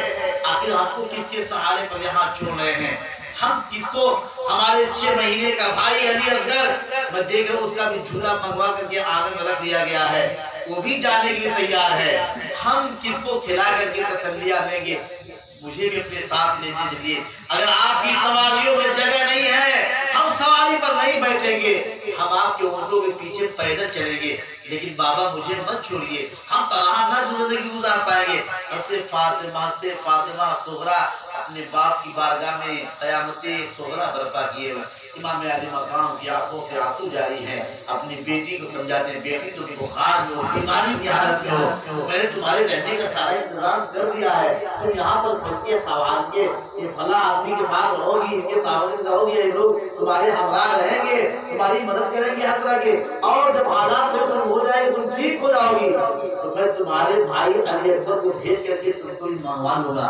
آخر ہم کو کس کے سہارے پر یہاں چھوڑ رہے ہیں، ہم کس کو ہمارے 6 مہینے کا بھائی علی اصغر میں دیکھ رہا ہوں اس کا بھی جھولا منگوا کر کے آنگن میں رکھ دیا گیا ہے، وہ بھی جانے کے لیے تیار ہے، ہم کس کو کھلا کر کے تسلیاں دیں گے، مجھے بھی اپنے ساتھ لینے چلیے، اگر آپ کی سواریوں میں جگہ نہیں ہے ہم سواری پر نہیں بیٹھیں گے، ہم آپ کے اونٹوں کے پیچھے پیدل چلیں گے، لیکن بابا مجھے مت چھوڑیے، ہم تنہا نہ زندگی گزار پائیں گے۔ فاطمہ سغرا اپنے باپ کی بارگاہ میں قیامت سغرا برپا کیے ہوئے، امام علی مقام کی آنکھوں سے آنسو جاری ہیں، اپنی بیٹی کو سمجھاتے ہیں بیٹی تم بخار میں ہو، بیماری کی حالت میں ہو، میں نے تمہارے رہنے کا سارا انتظام کر دیا ہے، تم یہاں پر کھل کے سوال کے یہ فلاں آدمی کے ساتھ رہو گی، ان کے ساتھ رہو گی، یہ لوگ تمہارے ہمراہ رہیں گے، تمہاری مدد کریں گے ہر طرح کے، اور جب حالات سے تم ہو جائے گے تم ٹھیک ہو جاؤ گی تو میں تمہارے بھائی علی اکبر کو بھیج کر کے تم کو منگوا لوں گا،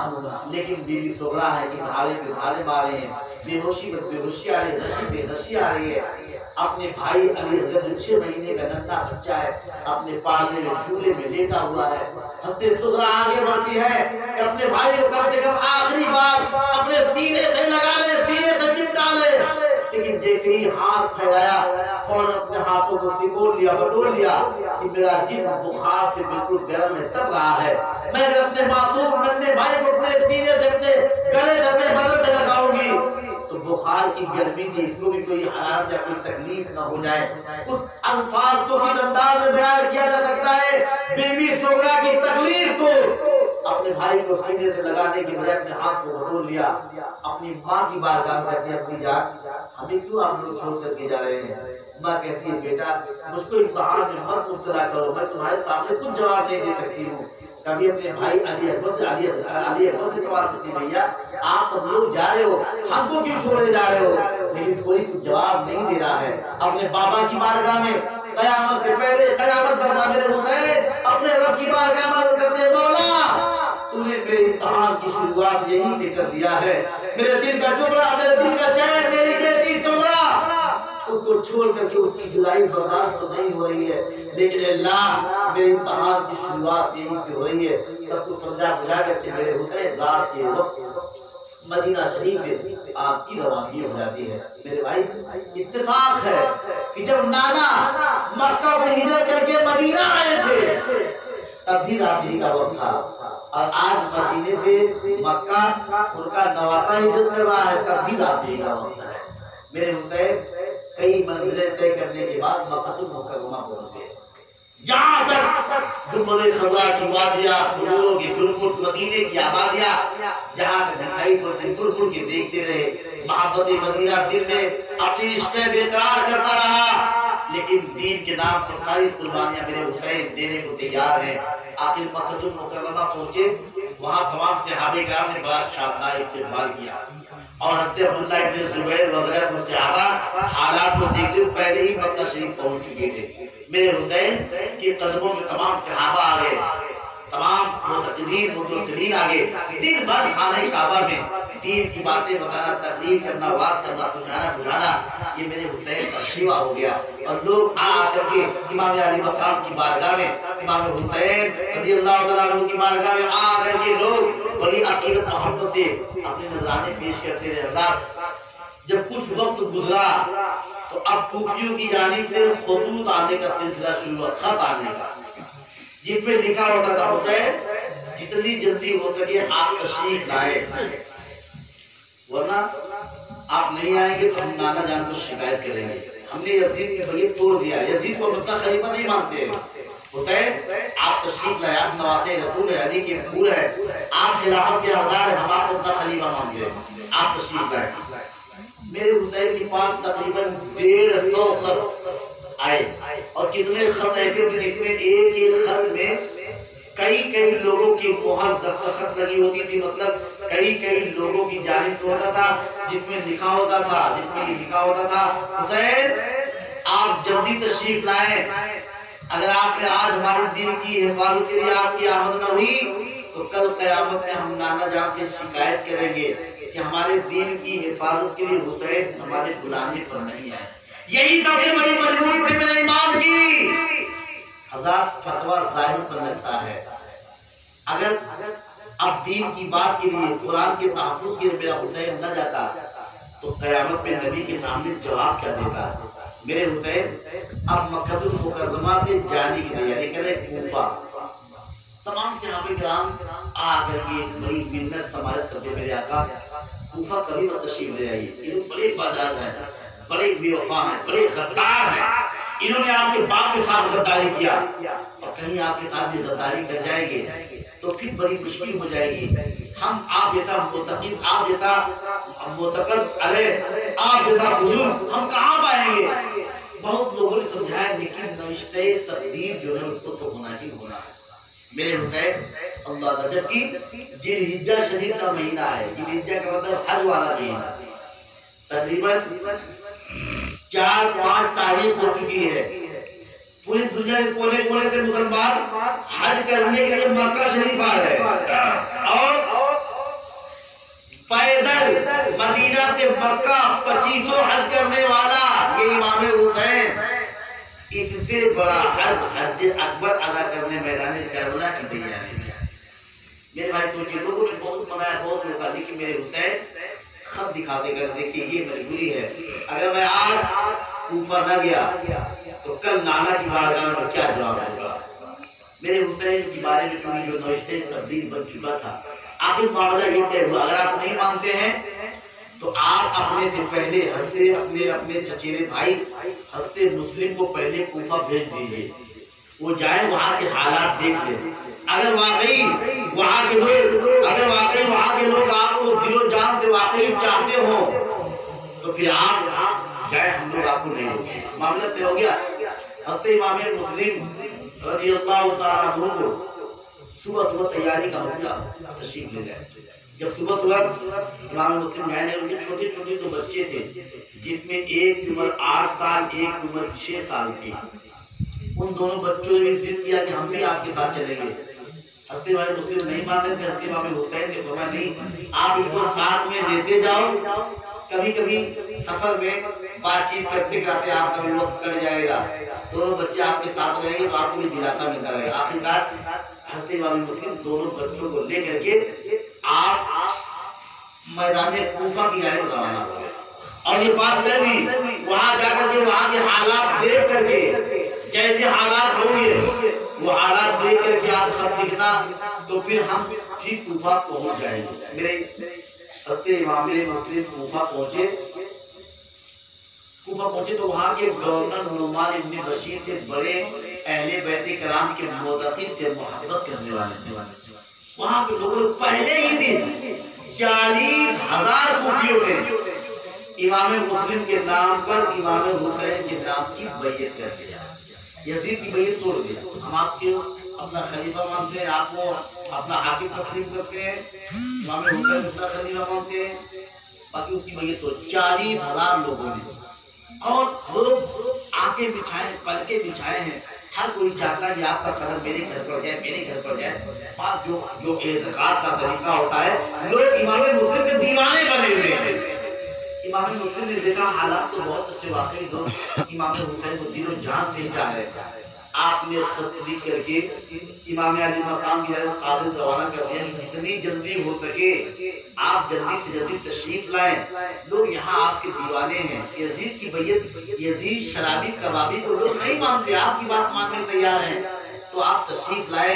لیکن بی بی سغرا ہے کہ دھاڑے پہ دھاڑے مارے ہیں، بے ہوشی آ رہی ہے، بے ہوشی آ رہی ہے، اپنے بھائی علی اصغر جو 6 مہینے کا ننھا بچہ ہے اپنے پالنے میں جھولے میں لیٹا ہوا ہے، حضرت سغرا آگے بڑھتی ہے کہ اپنے بھائی کو کم سے کم آخری بار اپنے سینے سے لگا لے، سینے سے چپٹا لے، لیکن جیسے ہی ہاتھ پھیلایا اور اپنے ہاتھوں کو سکور لیا، بٹور لیا کہ میرا جسم بخار سے بالکل گرم ہے، تب رہا ہے، میں اگر اپنے معصوم ننھے بھائی کو اپنے سینے سے اپنے گلے سے اپنے بدن سے لگاؤں گی تو بخار کی گرمی سے اس کو بھی کوئی حرارت یا کوئی تکلیف نہ ہو جائے، اس الفاظ کو کس انداز میں بیان کیا جا سکتا ہے، بی بی سغرا کی تکلیف کو اپنے بھائی کو سینے سے لگانے کے بجائے اپنے ہاتھ کو بٹور لیا، اپنی ماں کی بارگاہ میں کہتی ہے اپنی جان ہمیں کیوں آپ لوگ چھوڑ کر کے جا رہے ہیں، ماں کہتی ہے بیٹا مجھ کو امتحان میں مت مبتلا کرو، میں تمہارے سامنے کچھ جواب نہیں دے سکتی ہوں، کبھی اپنے بھائی علی اکبر سے سوال کرتی بھیا آپ سب لوگ جا رہے ہو ہم کو کیوں چھوڑے جا رہے ہو، لیکن کوئی کچھ جواب نہیں دے رہا ہے، اپنے بابا کی بارگاہ میں قیامت سے پہلے قیامت برپا میرے حسین اپنے رب کی بارگاہ میں کرتے مولا تو نے میرے امتحان کی شروعات یہیں سے کر دیا ہے، میرے دل کا ٹکڑا، میرے دل کا چین، میری بیٹی سغرا اس کو چھوڑ کر کے اس کی جدائی برداشت تو نہیں ہو رہی ہے، لیکن اللہ میرے امتحان کی شروعات یہیں سے ہو رہی ہے، سب کو سمجھا بجھا کر کے میرے حسین رات کے وقت مدینہ شریف سے آپ کی روانگی ہو جاتی ہے۔ میرے بھائی اتفاق ہے کہ جب نانا مکہ سے ہجرت کر کے مدینہ آئے تھے تب بھی رات ہی کا وقت تھا، اور آج مدینے سے مکہ ان کا نواسا ہجرت کر رہا ہے تب بھی رات ہی کا وقت ہے۔ میرے حسین کئی منزلیں طے کرنے کے بعد مکہ المکرمہ پہنچے، جہاں تک گنبد خضرا کی وادیاں، حضوروں کے گلگت مدینے کی آبادیاں جہاں تک دکھائی پڑتے، گڑ گڑ کے دیکھتے رہے۔ محبت مدینہ دل میں اپنی عشقیں برقرار کرتا رہا، لیکن دین کے نام پر ساری قربانیاں میرے حسین دینے کو تیار ہیں۔ آخر مکہ المکرمہ پہنچے، وہاں تمام صحابہ کرام نے بڑا شاندار استقبال کیا، اور حضرت عبداللہ ابن زبیر وغیرہ صحابہ حالات کو دیکھتے ہوئے پہلے ہی مکہ شریف پہنچ چکے تھے۔ میرے حسین کے قدموں میں تمام صحابہ آ گئے، تمام متقدین آ گئے، دن بھر خانہ کعبہ میں دین کی باتیں بتانا، تقریر کرنا، واعظ کرنا، سمجھانا بجھانا، یہ میرے حسین کا شیوا ہو گیا۔ اور لوگ آ کر کے امام علی مقام کی بارگاہ میں، امام حسین رضی اللہ تعالیٰ عنہ کی بارگاہ میں آ کر کے لوگ بڑی عقیدت محبت سے اپنے نذرانے پیش کرتے رہے۔ حضرات جب کچھ وقت گزرا تو اب کوفیوں کی جانب سے خطوط آنے کا سلسلہ شروع ہوا، خط آنے کا، جس میں لکھا ہوتا تھا حسین جتنی جلدی ہو سکے آپ تشریف لائے، ورنہ آپ نہیں آئیں گے تو ہم نانا جان کو شکایت کریں گے۔ ہم نے یزید کے بغیر توڑ دیا، یزید کو اپنا خلیفہ نہیں مانتے ہیں۔ حسین آپ تشریف لائے، آپ نواسے رسول ہے، علی کے پھول ہے، آپ خلافت کے حقدار ہیں، ہم آپ کو اپنا خلیفہ مانتے ہیں، آپ تشریف لائے۔ میرے حسین کے پاس تقریباً 150 خط آئے، اور کتنے خط ایسے تھے جس میں ایک ایک خط میں کئی لوگوں کی مہر دستخط لگی ہوتی تھی، مطلب کئی لوگوں کی جانب سے ہوتا تھا، جس میں لکھا ہوتا تھا حسین آپ جلدی تشریف لائیں، اگر آپ نے آج ہمارے دین کی حفاظت کے لیے آپ کی آمد نہ ہوئی تو کل قیامت میں ہم نانا جان سے شکایت کریں گے کہ ہمارے دین کی حفاظت کے لیے حسین ہمارے غلامی پر نہیں آئے۔ یہی سب سے بڑی مجبوری تھی میرے امام کی۔ حضرات فتویٰ ظاہر پر لگتا ہے، اگر اب دین کی بات کے لیے، قرآن کے تحفظ کے لیے میرا حسین نہ جاتا تو قیامت میں نبی کے سامنے جواب کیا دیتا؟ میرے حسین اب مکہ المکرمہ سے جانے کی تیاری کرے کوفہ۔ تمام صحابہ کرام آ کر کے بڑی منت سماجت کرتے، میرے آقا کوفہ کبھی مت تشریف لے آئیے، یہ بڑے باز ہیں، بڑے بے وفا ہیں، بڑے غدار ہیں، انہوں نے آپ کے باپ کے ساتھ غداری کیا، اور کہیں آپ کے ساتھ بھی غداری کر جائیں گے تو پھر بڑی مشکل ہو جائے گی۔ ہم آپ جیسا معتقد، آپ جیسا معتقد علیہ، آپ جیسا بزرگ ہم کہاں پائیں گے؟ بہت لوگوں نے سمجھایا، لیکن نوشتہ تقدیر جو ہے اس کو تو ہونا ہی ہونا ہے۔ میرے حسین اللہ تعالیٰ، جبکہ ذی الحجہ شریف کا مہینہ ہے، ذی الحجہ کا مطلب حج والا مہینہ، تقریباً 4-5 تاریخ ہو چکی ہے، پوری دنیا کے کونے کونے سے مسلمان حج کرنے کے لیے مکہ شریف آ رہے ہیں، اور پیدل مدینہ سے مکہ 2500 حج کرنے والا یہ امام حسین، اس سے بڑا حج حج اکبر ادا کرنے میدان کربلا کی تیاری میں۔ میرے بھائی سوچیے، لوگوں نے بہت منایا، بہت روکا، لیکن میرے حسین خط دکھاتے کر دیکھیے یہ مجبوری ہے، اگر میں آج کوفہ نہ گیا تو کل نانا کی بارگاہ میں کیا جواب ہوگا؟ میرے حسین کے بارے میں چونکہ جو نوشتے تبدیل بن چکا تھا، آخر معاملہ یہ طے ہوا، اگر آپ نہیں مانتے ہیں تو آپ اپنے سے پہلے اپنے چچیرے بھائی حضرت مسلم کو پہلے کوفہ بھیج دیجئے، وہ جائیں وہاں کے حالات دیکھ لیں، اگر واقعی وہاں کے لوگ آپ کو دل و جان سے واقعی چاہتے ہوں تو پھر آپ جائیں، ہم لوگ آپ کو نہیں روکیں۔ معاملہ طے ہو گیا۔ حضرت امام مسلم رضی اللہ تعالیٰ عنہ کو صبح تیاری کا حکم، تشریف لے جائے۔ جب صبح امام مسلم میں نے ان کے چھوٹے دو بچے تھے، جس میں ایک کی عمر 8 سال، ایک کی عمر 6 سال تھی، ان دونوں بچوں نے بھی ضد کیا کہ ہم بھی آپ کے ساتھ چلیں گے۔ حضرت امام مسلم نہیں مان رہے تھے، حضرت امام حسین نے فرمایا نہیں، آپ ان کو ساتھ میں لیتے جاؤ، کبھی کبھی سفر میں بات چیت کرتے کرتے آپ کا بھی وقت کٹ جائے گا، دونوں بچے آپ کے ساتھ رہیں گے تو آپ کو بھی دلاسا ملتا رہے گا۔ آخرکار حضرت امام مسلم دونوں بچوں کو لے کر کے آپ میدان کوفہ کی جانب روانہ ہو گئے، اور یہ بات طے ہوئی، وہاں جا کر کے وہاں کے حالات دیکھ کر کے جیسے حالات ہوں گے وہ حالات دیکھ کر کے آپ خط لکھنا تو پھر ہم بھی کوفہ پہنچ جائیں گے۔ میرے حضرت امام مسلم کوفہ پہنچے، کوفہ پہنچے تو وہاں کے گورنر نعمان ابن بشیر کے بڑے اہل بیت کرام کے معتقد تھے، محبت کرنے والے تھے۔ وہاں کے لوگوں نے پہلے ہی دن 40,000 کوفیوں نے امام مسلم کے نام پر امام حسین کے نام کی بیعت کر دیا، یزید کی بیعت توڑ دیا۔ ہم آپ کو اپنا خلیفہ مانتے ہیں، آپ کو اپنا حاکم تسلیم کرتے ہیں، امام حسین اپنا خلیفہ مانتے ہیں، باقی اس کی بیعت توڑ 40,000 لوگوں نے۔ اور لوگ آنکھیں بچھائے پلکیں بچھائے ہیں، ہر کوئی چاہتا ہے کہ آپ کا قدم میرے گھر پر جائے، میرے گھر پر جائے۔ اور جو اعتقاد کا طریقہ ہوتا ہے، لوگ امام مسلم کے دیوانے بنے ہوئے ہیں۔ امام مسلم نے دیکھا حالات تو بہت اچھے، واقعی لوگ امام حسین کو دل و جان سے چاہ رہے ہیں۔ آپ نے خط لکھ کر کے امام علی مقام کی جانب قاضی روانہ کر دیا کہ جتنی جلدی ہو سکے آپ جلدی سے جلدی تشریف لائیں، لوگ یہاں آپ کے دیوانے ہیں۔ یزید کی بیعت، یزید شرابی کبابی کو لوگ نہیں مانتے، آپ کی بات ماننے تیار ہیں، تو آپ تشریف لائیں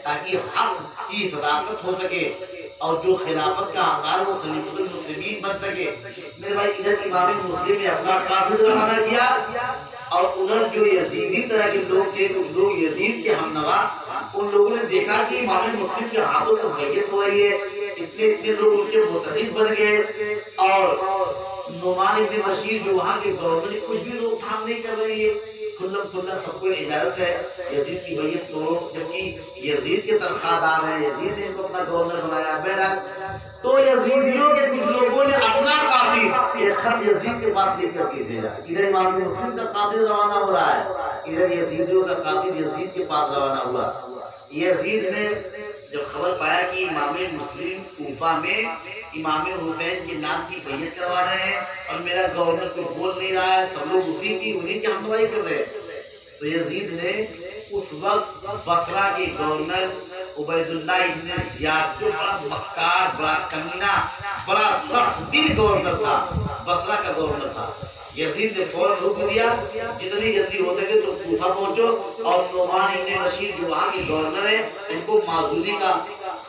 تاکہ حق کی صداقت ہو سکے اور جو خلافت کا حقدار وہ خلیفۃ المسلمین بن سکے۔ میرے بھائی ادھر امام مسلم نے اپنا قاصد روانہ کیا اور ادھر جو یزیدی طرح کے لوگ تھے، کچھ لوگ یزید کے ہم نوا، ان لوگوں نے دیکھا کہ امام مسلم کے ہاتھوں پر بیعت ہو رہی ہے، اتنے لوگ ان کے متحد بن گئے اور نعمان ابن بشیر جو وہاں کے گورنر نے کچھ بھی روک تھام نہیں کر رہی ہے، کھلم کھلا سب کو اجازت ہے یزید کی بیعت توڑو، جبکہ یزید کے تنخواہ دار ہیں، یزید نے ان کو اپنا گورنر بنایا۔ بہرحال تو یزیدیوں کے کچھ لوگوں نے اپنا قاصد ایک خط یزید کے پاس لکھ کر کے بھیجا، ادھر امام مسلم کا قاصد روانہ ہو رہا ہے، ادھر یزیدیوں کا قاصد یزید کے پاس روانہ ہوا۔ یزید نے جب خبر پایا کہ امام مسلم کوفہ میں امام حسین کے نام کی بیعت کروا رہے ہیں اور میرا گورنر کوئی بول نہیں رہا ہے، سب لوگ اسی کی ہمنوائی کر رہے ہیں، تو یزید نے اس وقت بصرہ کے گورنر عبید اللہ ابن زیاد جو بڑا مکار، بڑا کمینہ، بڑا سخت دل گورنر تھا، بصرہ کا گورنر تھا، یزید نے فوراً حکم دیا جتنی جلدی ہو سکے تو کوفہ پہنچو اور نعمان ابن بشیر جو وہاں کے گورنر ہیں ان کو معزولی کا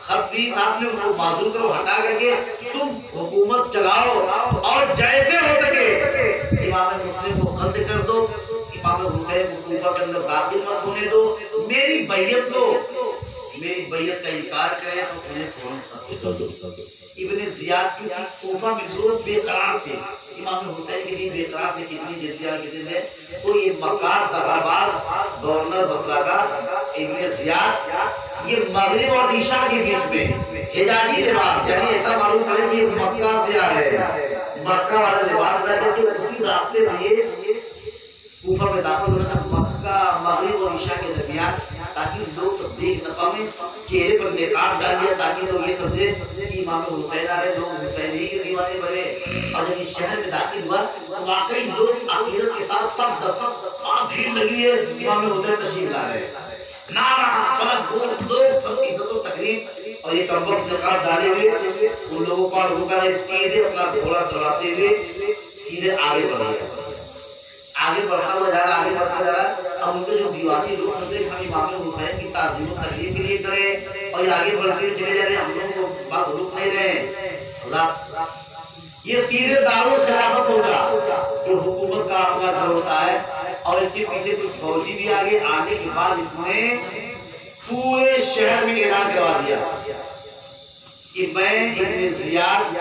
خط بھی تھا، ان کو معزول کرو، ہٹا کر کے تم حکومت چلاؤ اور جیسے ہو سکے امام مسلم کو قتل کر دو، امام حسین کو کوفہ کے اندر داخل مت ہونے دو، میری بیعت دو، میری بیعت کا انکار کرے تو انہیں فوراً قتل کر دو۔ ابن زیاد کیونکہ کوفہ میں لوگ بے قرار تھے، امام حسین کے لیے بے قرار تھے، کتنی جلدی آگے دن ہے، تو یہ مکار دغاباز گورنر بصرہ کا ابن زیاد یہ مغرب اور عشاء کے بیچ میں حجازی لباس، یعنی ایسا معلوم پڑے کہ مکہ سے آئے، مکہ والا لباس رہتے تھے، اسی راستے سے کوفہ میں داخل ہونا مکہ مغرب اور عشاء کے درمیان، تاکہ لوگ سب دیکھ نہ پائیں، چہرے پر نقاب ڈال دیا تاکہ لوگ یہ سمجھے کہ امام حسین آ رہے، لوگ حسین ہی کے دیوانے بنے۔ اور جب اس شہر میں داخل ہوا تو واقعی لوگ عقیدت کے ساتھ سب دستک بھیڑ لگی ہے، امام حسین تشریف لا رہے ہیں، نعرہ فلک گوشت لوگ سب عزت و تقریب، اور یہ کمبخت نقاب ڈالے ہوئے ان لوگوں کو رکا نہیں، سیدھے اپنا گھوڑا دوڑاتے ہوئے سیدھے آگے بڑھ گئے، آگے بڑھتا ہوا جا رہا، آگے بڑھتا جا رہا۔ اب ان کے جو دیوانی لوگ سمجھے کہ ہم امام حسین کی تعظیم و تقریب کے لیے کھڑے اور یہ آگے بڑھتے ہوئے چلے جا رہے ہیں، ہم لوگوں کو بات رک نہیں رہے، خدا یہ سیدھے دارالخلافت پہنچا جو حکومت کا اپنا گھر ہوتا ہے، اور اس کے پیچھے کچھ فوجی بھی آگے آنے کے بعد اس نے پورے شہر میں اعلان کروا دیا کہ میں ابن زیاد،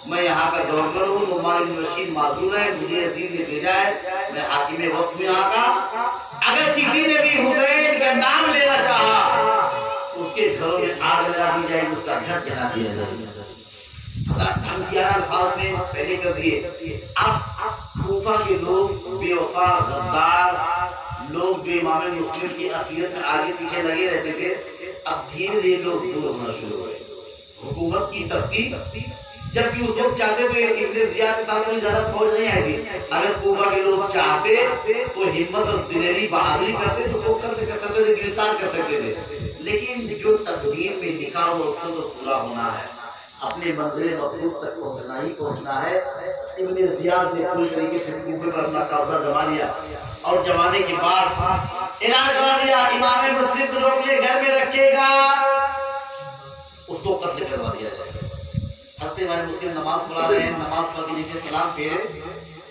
میں یہاں کا گورنر ہوں، نعمان ابن بشیر معذور ہے، مجھے یزید نے بھیجا ہے، میں حاکم وقت ہوں یہاں کا، اگر کسی نے بھی حسین کا نام لینا چاہا اس کے گھروں میں آگ لگا دی جائے گی، اس کا گھر جلا دیا جائے گا۔ دھمکیاں الفاظ میں پہلے کر دیے۔ اب کوفہ کے لوگ بے وفا غدار لوگ جو امام مسلم کی عقیدت میں آگے پیچھے لگے رہتے تھے، اب دھیرے دھیرے لوگ دور ہونا شروع ہوئے۔ حکومت کی سختی، جبکہ اس وقت چاہتے تو ابن زیاد کے ساتھ کوئی زیادہ فوج نہیں آئی تھی، اگر کوفہ کے لوگ چاہتے تو ہمت اور دلیری بہادری کرتے تو وہ کر سکتے تھے، گرفتار کر سکتے تھے، لیکن جو تقدیر میں لکھا ہوا اس کو تو پورا ہونا ہے، اپنے منزل مقصود تک پہنچنا ہی پہنچنا ہے۔ ابن زیاد نے پوری طریقے سے کوفے پر اپنا قبضہ جما لیا اور جمانے کے بعد اعلان کروا دیا امام مسلم کو جو اپنے گھر میں رکھے گا اس کو قتل کروا دیا جائے گا۔ حضرت امام مسلم نماز پڑھا رہے ہیں، نماز پڑھ کے جیسے سلام پھیرے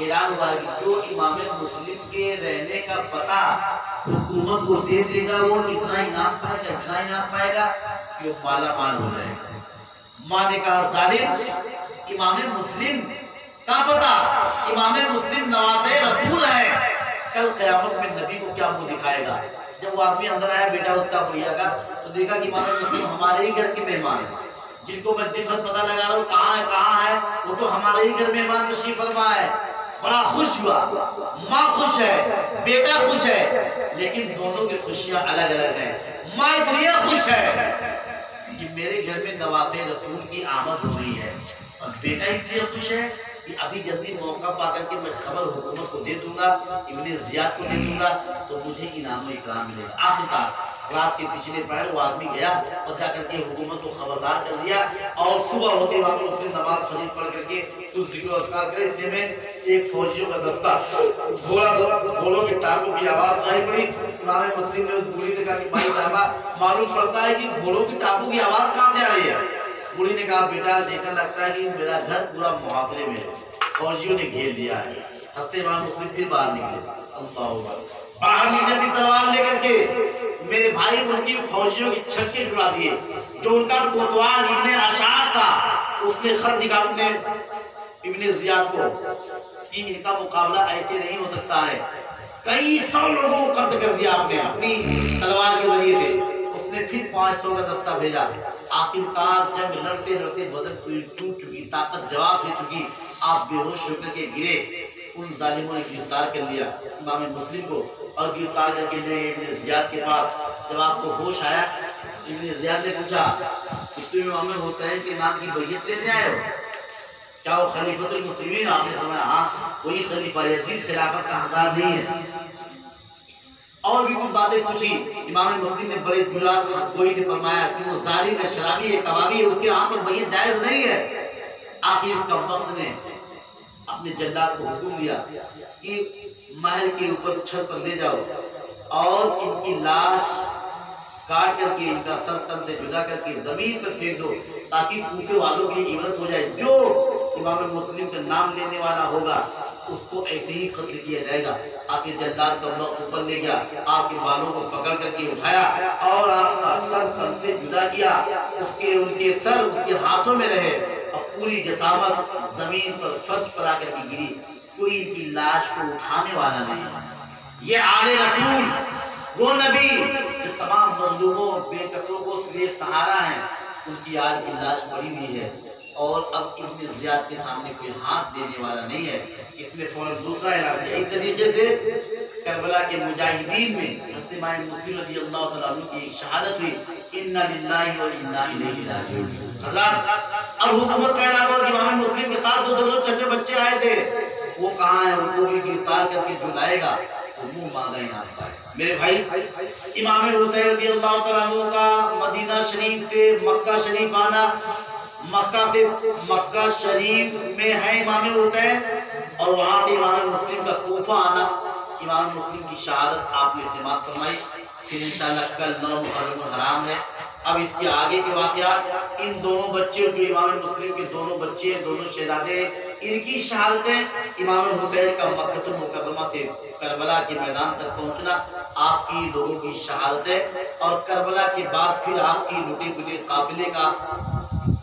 اعلان ہوا کہ جو امام مسلم کے رہنے کا پتہ حکومت کو دے دے گا وہ اتنا انعام پائے گا کہ وہ مالا مال ہو جائے گا۔ ماں نے کہا ظالم، امام مسلم کا پتہ، امام مسلم نواسے رسول ہے، کل قیامت میں نبی کو کیا منہ دکھائے گا؟ جب وہ آدمی اندر آیا بیٹا اس کا بڑھیا کا تو دیکھا کہ امام مسلم ہمارے ہی گھر کے مہمان ہیں، جن کو میں دن بھر پتہ لگا رہا ہوں کہاں ہے وہ تو ہمارے ہی گھر مہمان تشریف فرما ہے۔ بڑا خوش ہوا، ماں خوش ہے، بیٹا خوش ہے، لیکن دونوں کی خوشیاں الگ الگ ہیں۔ ماں اس لیے خوش ہے کہ میرے گھر میں نواز رسول کی آمد ہو رہی ہے، اور بیٹا اس لیے خوش ہے کہ ابھی جلدی موقع پا کر کے میں خبر حکومت کو دے دوں گا، ابن زیاد کو دے دوں گا تو مجھے انعام و اکرام ملے گا۔ آخرکار رات کے پچھلے پہر وہ آدمی گیا اور جا کر کے حکومت کو خبردار کر دیا، اور صبح ہوتے امام مسلم نماز فرض پڑھ کر کے اس ذکر و اذکار کرے، اتنے میں ایک فوجیوں کا دستہ گھوڑوں کے ٹانگوں کی آواز آئی پڑی۔ امام مسلم نے اس بوڑھی سے کہا کہ بھائی صاحبہ معلوم پڑتا ہے کہ گھوڑوں کی ٹانگوں کی آواز کہاں سے آ رہی ہے؟ بوڑھی نے کہا بیٹا دیکھا لگتا ہے کہ میرا گھر پورا محاصرے میں ہے، فوجیوں نے گھیر لیا ہے۔ ہنستے امام مسلم پھر باہر نکلے، اللہ اکبر، باہر نکلے اپنی تلوار لے کر کے میرے بھائی ان کی فوجیوں کی چھکے چھڑا دیے۔ جو ان کا کوتوال ابن اشعث تھا اس نے خط لکھا اپنے ابن زیاد کو کہ ان کا مقابلہ ایسے نہیں ہو سکتا ہے۔ کئی سو لوگوں کو قتل کر دیا آپ نے اپنی تلوار کے ذریعے سے۔ اس نے پھر 500 کا دستہ بھیجا۔ آخرکار جنگ لڑتے لڑتے بدن ٹوٹ چکی، طاقت جواب دے چکی، آپ بے ہوش ہو کر کے گرے۔ ان ظالموں نے گرفتار کر لیا امام مسلم کو اور گرفتار کر کے لے گئے ابن زیاد کے پاس۔ جب آپ کو ہوش آیا ابن زیاد نے پوچھا کہ تم امام حسین کے نام کی بیعت لینے آئے ہو؟ کیا وہ خلیفۃ المسلمین؟ آپ نے فرمایا ہاں وہی خلیفہ یزید خلافت کا حقدار نہیں ہے۔ اور بھی کچھ باتیں پوچھی۔ امام مسلم نے بڑے جرات گوئی سے فرمایا کہ وہ ظالم ہے، شرابی ہے، کبابی ہے، اس کے ہاں پر بیعت جائز نہیں ہے۔ آخر اس کمبخت نے اپنے جلاد کو حکم دیا کہ محل کے اوپر چھت پر لے جاؤ اور ان کی لاش کاٹ کر کے ان کا سر تن سے جدا کر کے زمین پر پھینک دو تاکہ کوفے والوں کی عبرت ہو جائے۔ جو امام مسلم کا نام لینے والا ہوگا اس کو ایسے ہی قتل کیا جائے گا۔ آپ کے جلاد کا وقت اوپر لے گیا، آپ کے بالوں کو پکڑ کر کے اٹھایا اور آپ کا سر تن سے جدا کیا۔ ان کے سر اس کے ہاتھوں میں رہے اور پوری جسامت زمین پر فرش پر آ کر کے گری۔ کوئی ان کی لاش کو اٹھانے والا نہیں۔ یہ آل رسول وہ نبی جو تمام مظلوموں بے کسوں کو اس لیے سہارا ہے، ان کی آل کی لاش پڑی ہوئی ہے اور اب ابن زیاد کے سامنے کوئی ہاتھ دینے والا نہیں ہے۔ اس نے فوراً دوسرا اعلان کیا۔ اس طریقے سے کربلا کے مجاہدین میں حضرت امام مسلم رضی اللہ تعالیٰ عنہ کی ایک شہادت ہوئی، انا للہ و انا الیہ راجعون۔ حضرات اب حکومت کا اعلان ہوا کہ امام مسلم کے ساتھ دو چھوٹے بچے آئے تھے، وہ کہاں ہیں؟ ان کو بھی گرفتار کر کے جو لائے گا وہ منہ مانگا انعام پائے۔ میرے بھائی امام حسین رضی اللہ تعالیٰ عنہ کا مدینہ شریف سے مکہ شریف آنا، مکہ سے مکہ شریف میں ہے امام حسین، اور وہاں سے امام مسلم کا کوفہ آنا، امام مسلم کی شہادت آپ نے استعمال فرمائی۔ پھر انشاءاللہ کل 9 محرم الحرام ہے۔ اب اس کے آگے کے واقعات، ان دونوں بچے جو امام مسلم کے دونوں بچے دونوں شہزادے، ان کی شہادتیں، امام حسین کا مکہ المکرمہ سے کربلا کے میدان تک پہنچنا، آپ کی لوگوں کی شہادتیں، اور کربلا کے بعد پھر آپ کی لٹے پٹے قافلے کا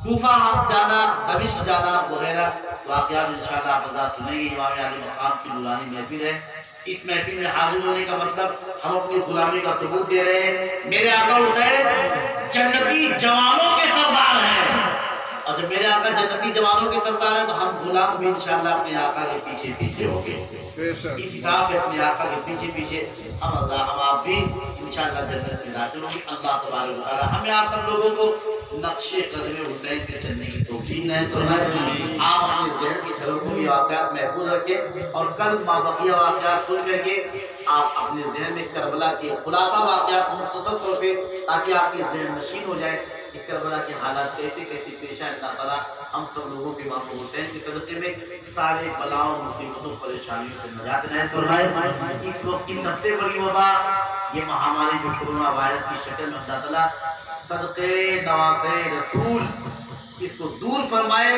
کوفہ جانا، دمشق جانا وغیرہ واقعات انشاءاللہ آپ حضرات سنیں گے۔ امام علی مقام کی نورانی محفل ہے۔ اس محفل میں حاضر ہونے کا مطلب ہم اپنی غلامی کا ثبوت دے رہے ہیں۔ میرے آقا حسین جنتی جوانوں کے سردار ہیں، اور جب میرے آقا جنتی جوانوں کے سردار ہیں تو ہم غلام بھی انشاءاللہ اپنے آقا کے پیچھے پیچھے ہوں گے۔ اس حساب سے اپنے آقا کے پیچھے پیچھے ہم آپ بھی انشاءاللہ جنت میں داخل ہوں گے۔ اللہ تبارک و تعالی ہمیں آپ سب لوگوں کو نقش قدم حسین پہ چلنے کی توفیق عنایت فرمائے۔ آپ اپنے ذہن کی جھلکوں کی واقعات محفوظ رکھیں، اور کل مابقیہ واقعات سن کر کے آپ اپنے ذہن میں کربلا کے خلاصہ واقعات مختصر طور پہ، تاکہ آپ کے ذہن نشین ہو جائے کہ کربلا کے حالات کیسے کیسے پیش آئے۔ اللہ تعالیٰ ہم سب لوگوں کے امام حسین کے صدقے میں سارے بلاؤں مصیبتوں پریشانیوں سے نجات عنایت فرمائے۔ اس وقت کی سب سے بڑی وبا یہ مہاماری جو کورونا وائرس کی شکل میں اللہ تعالیٰ صدقے نواز رسول اس کو دور فرمائے،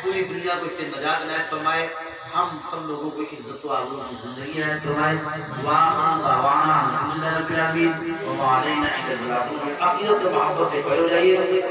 پوری دنیا کو اس سے نجات عنایت فرمائے۔ ہم سب لوگوں کو عزت و عزت کی زندگی ہے فرمائے واخر دعوانا الحمدللہ رب العالمین وعلینا الا البلاغ عقیدت و محبت سے پڑھ جائیے.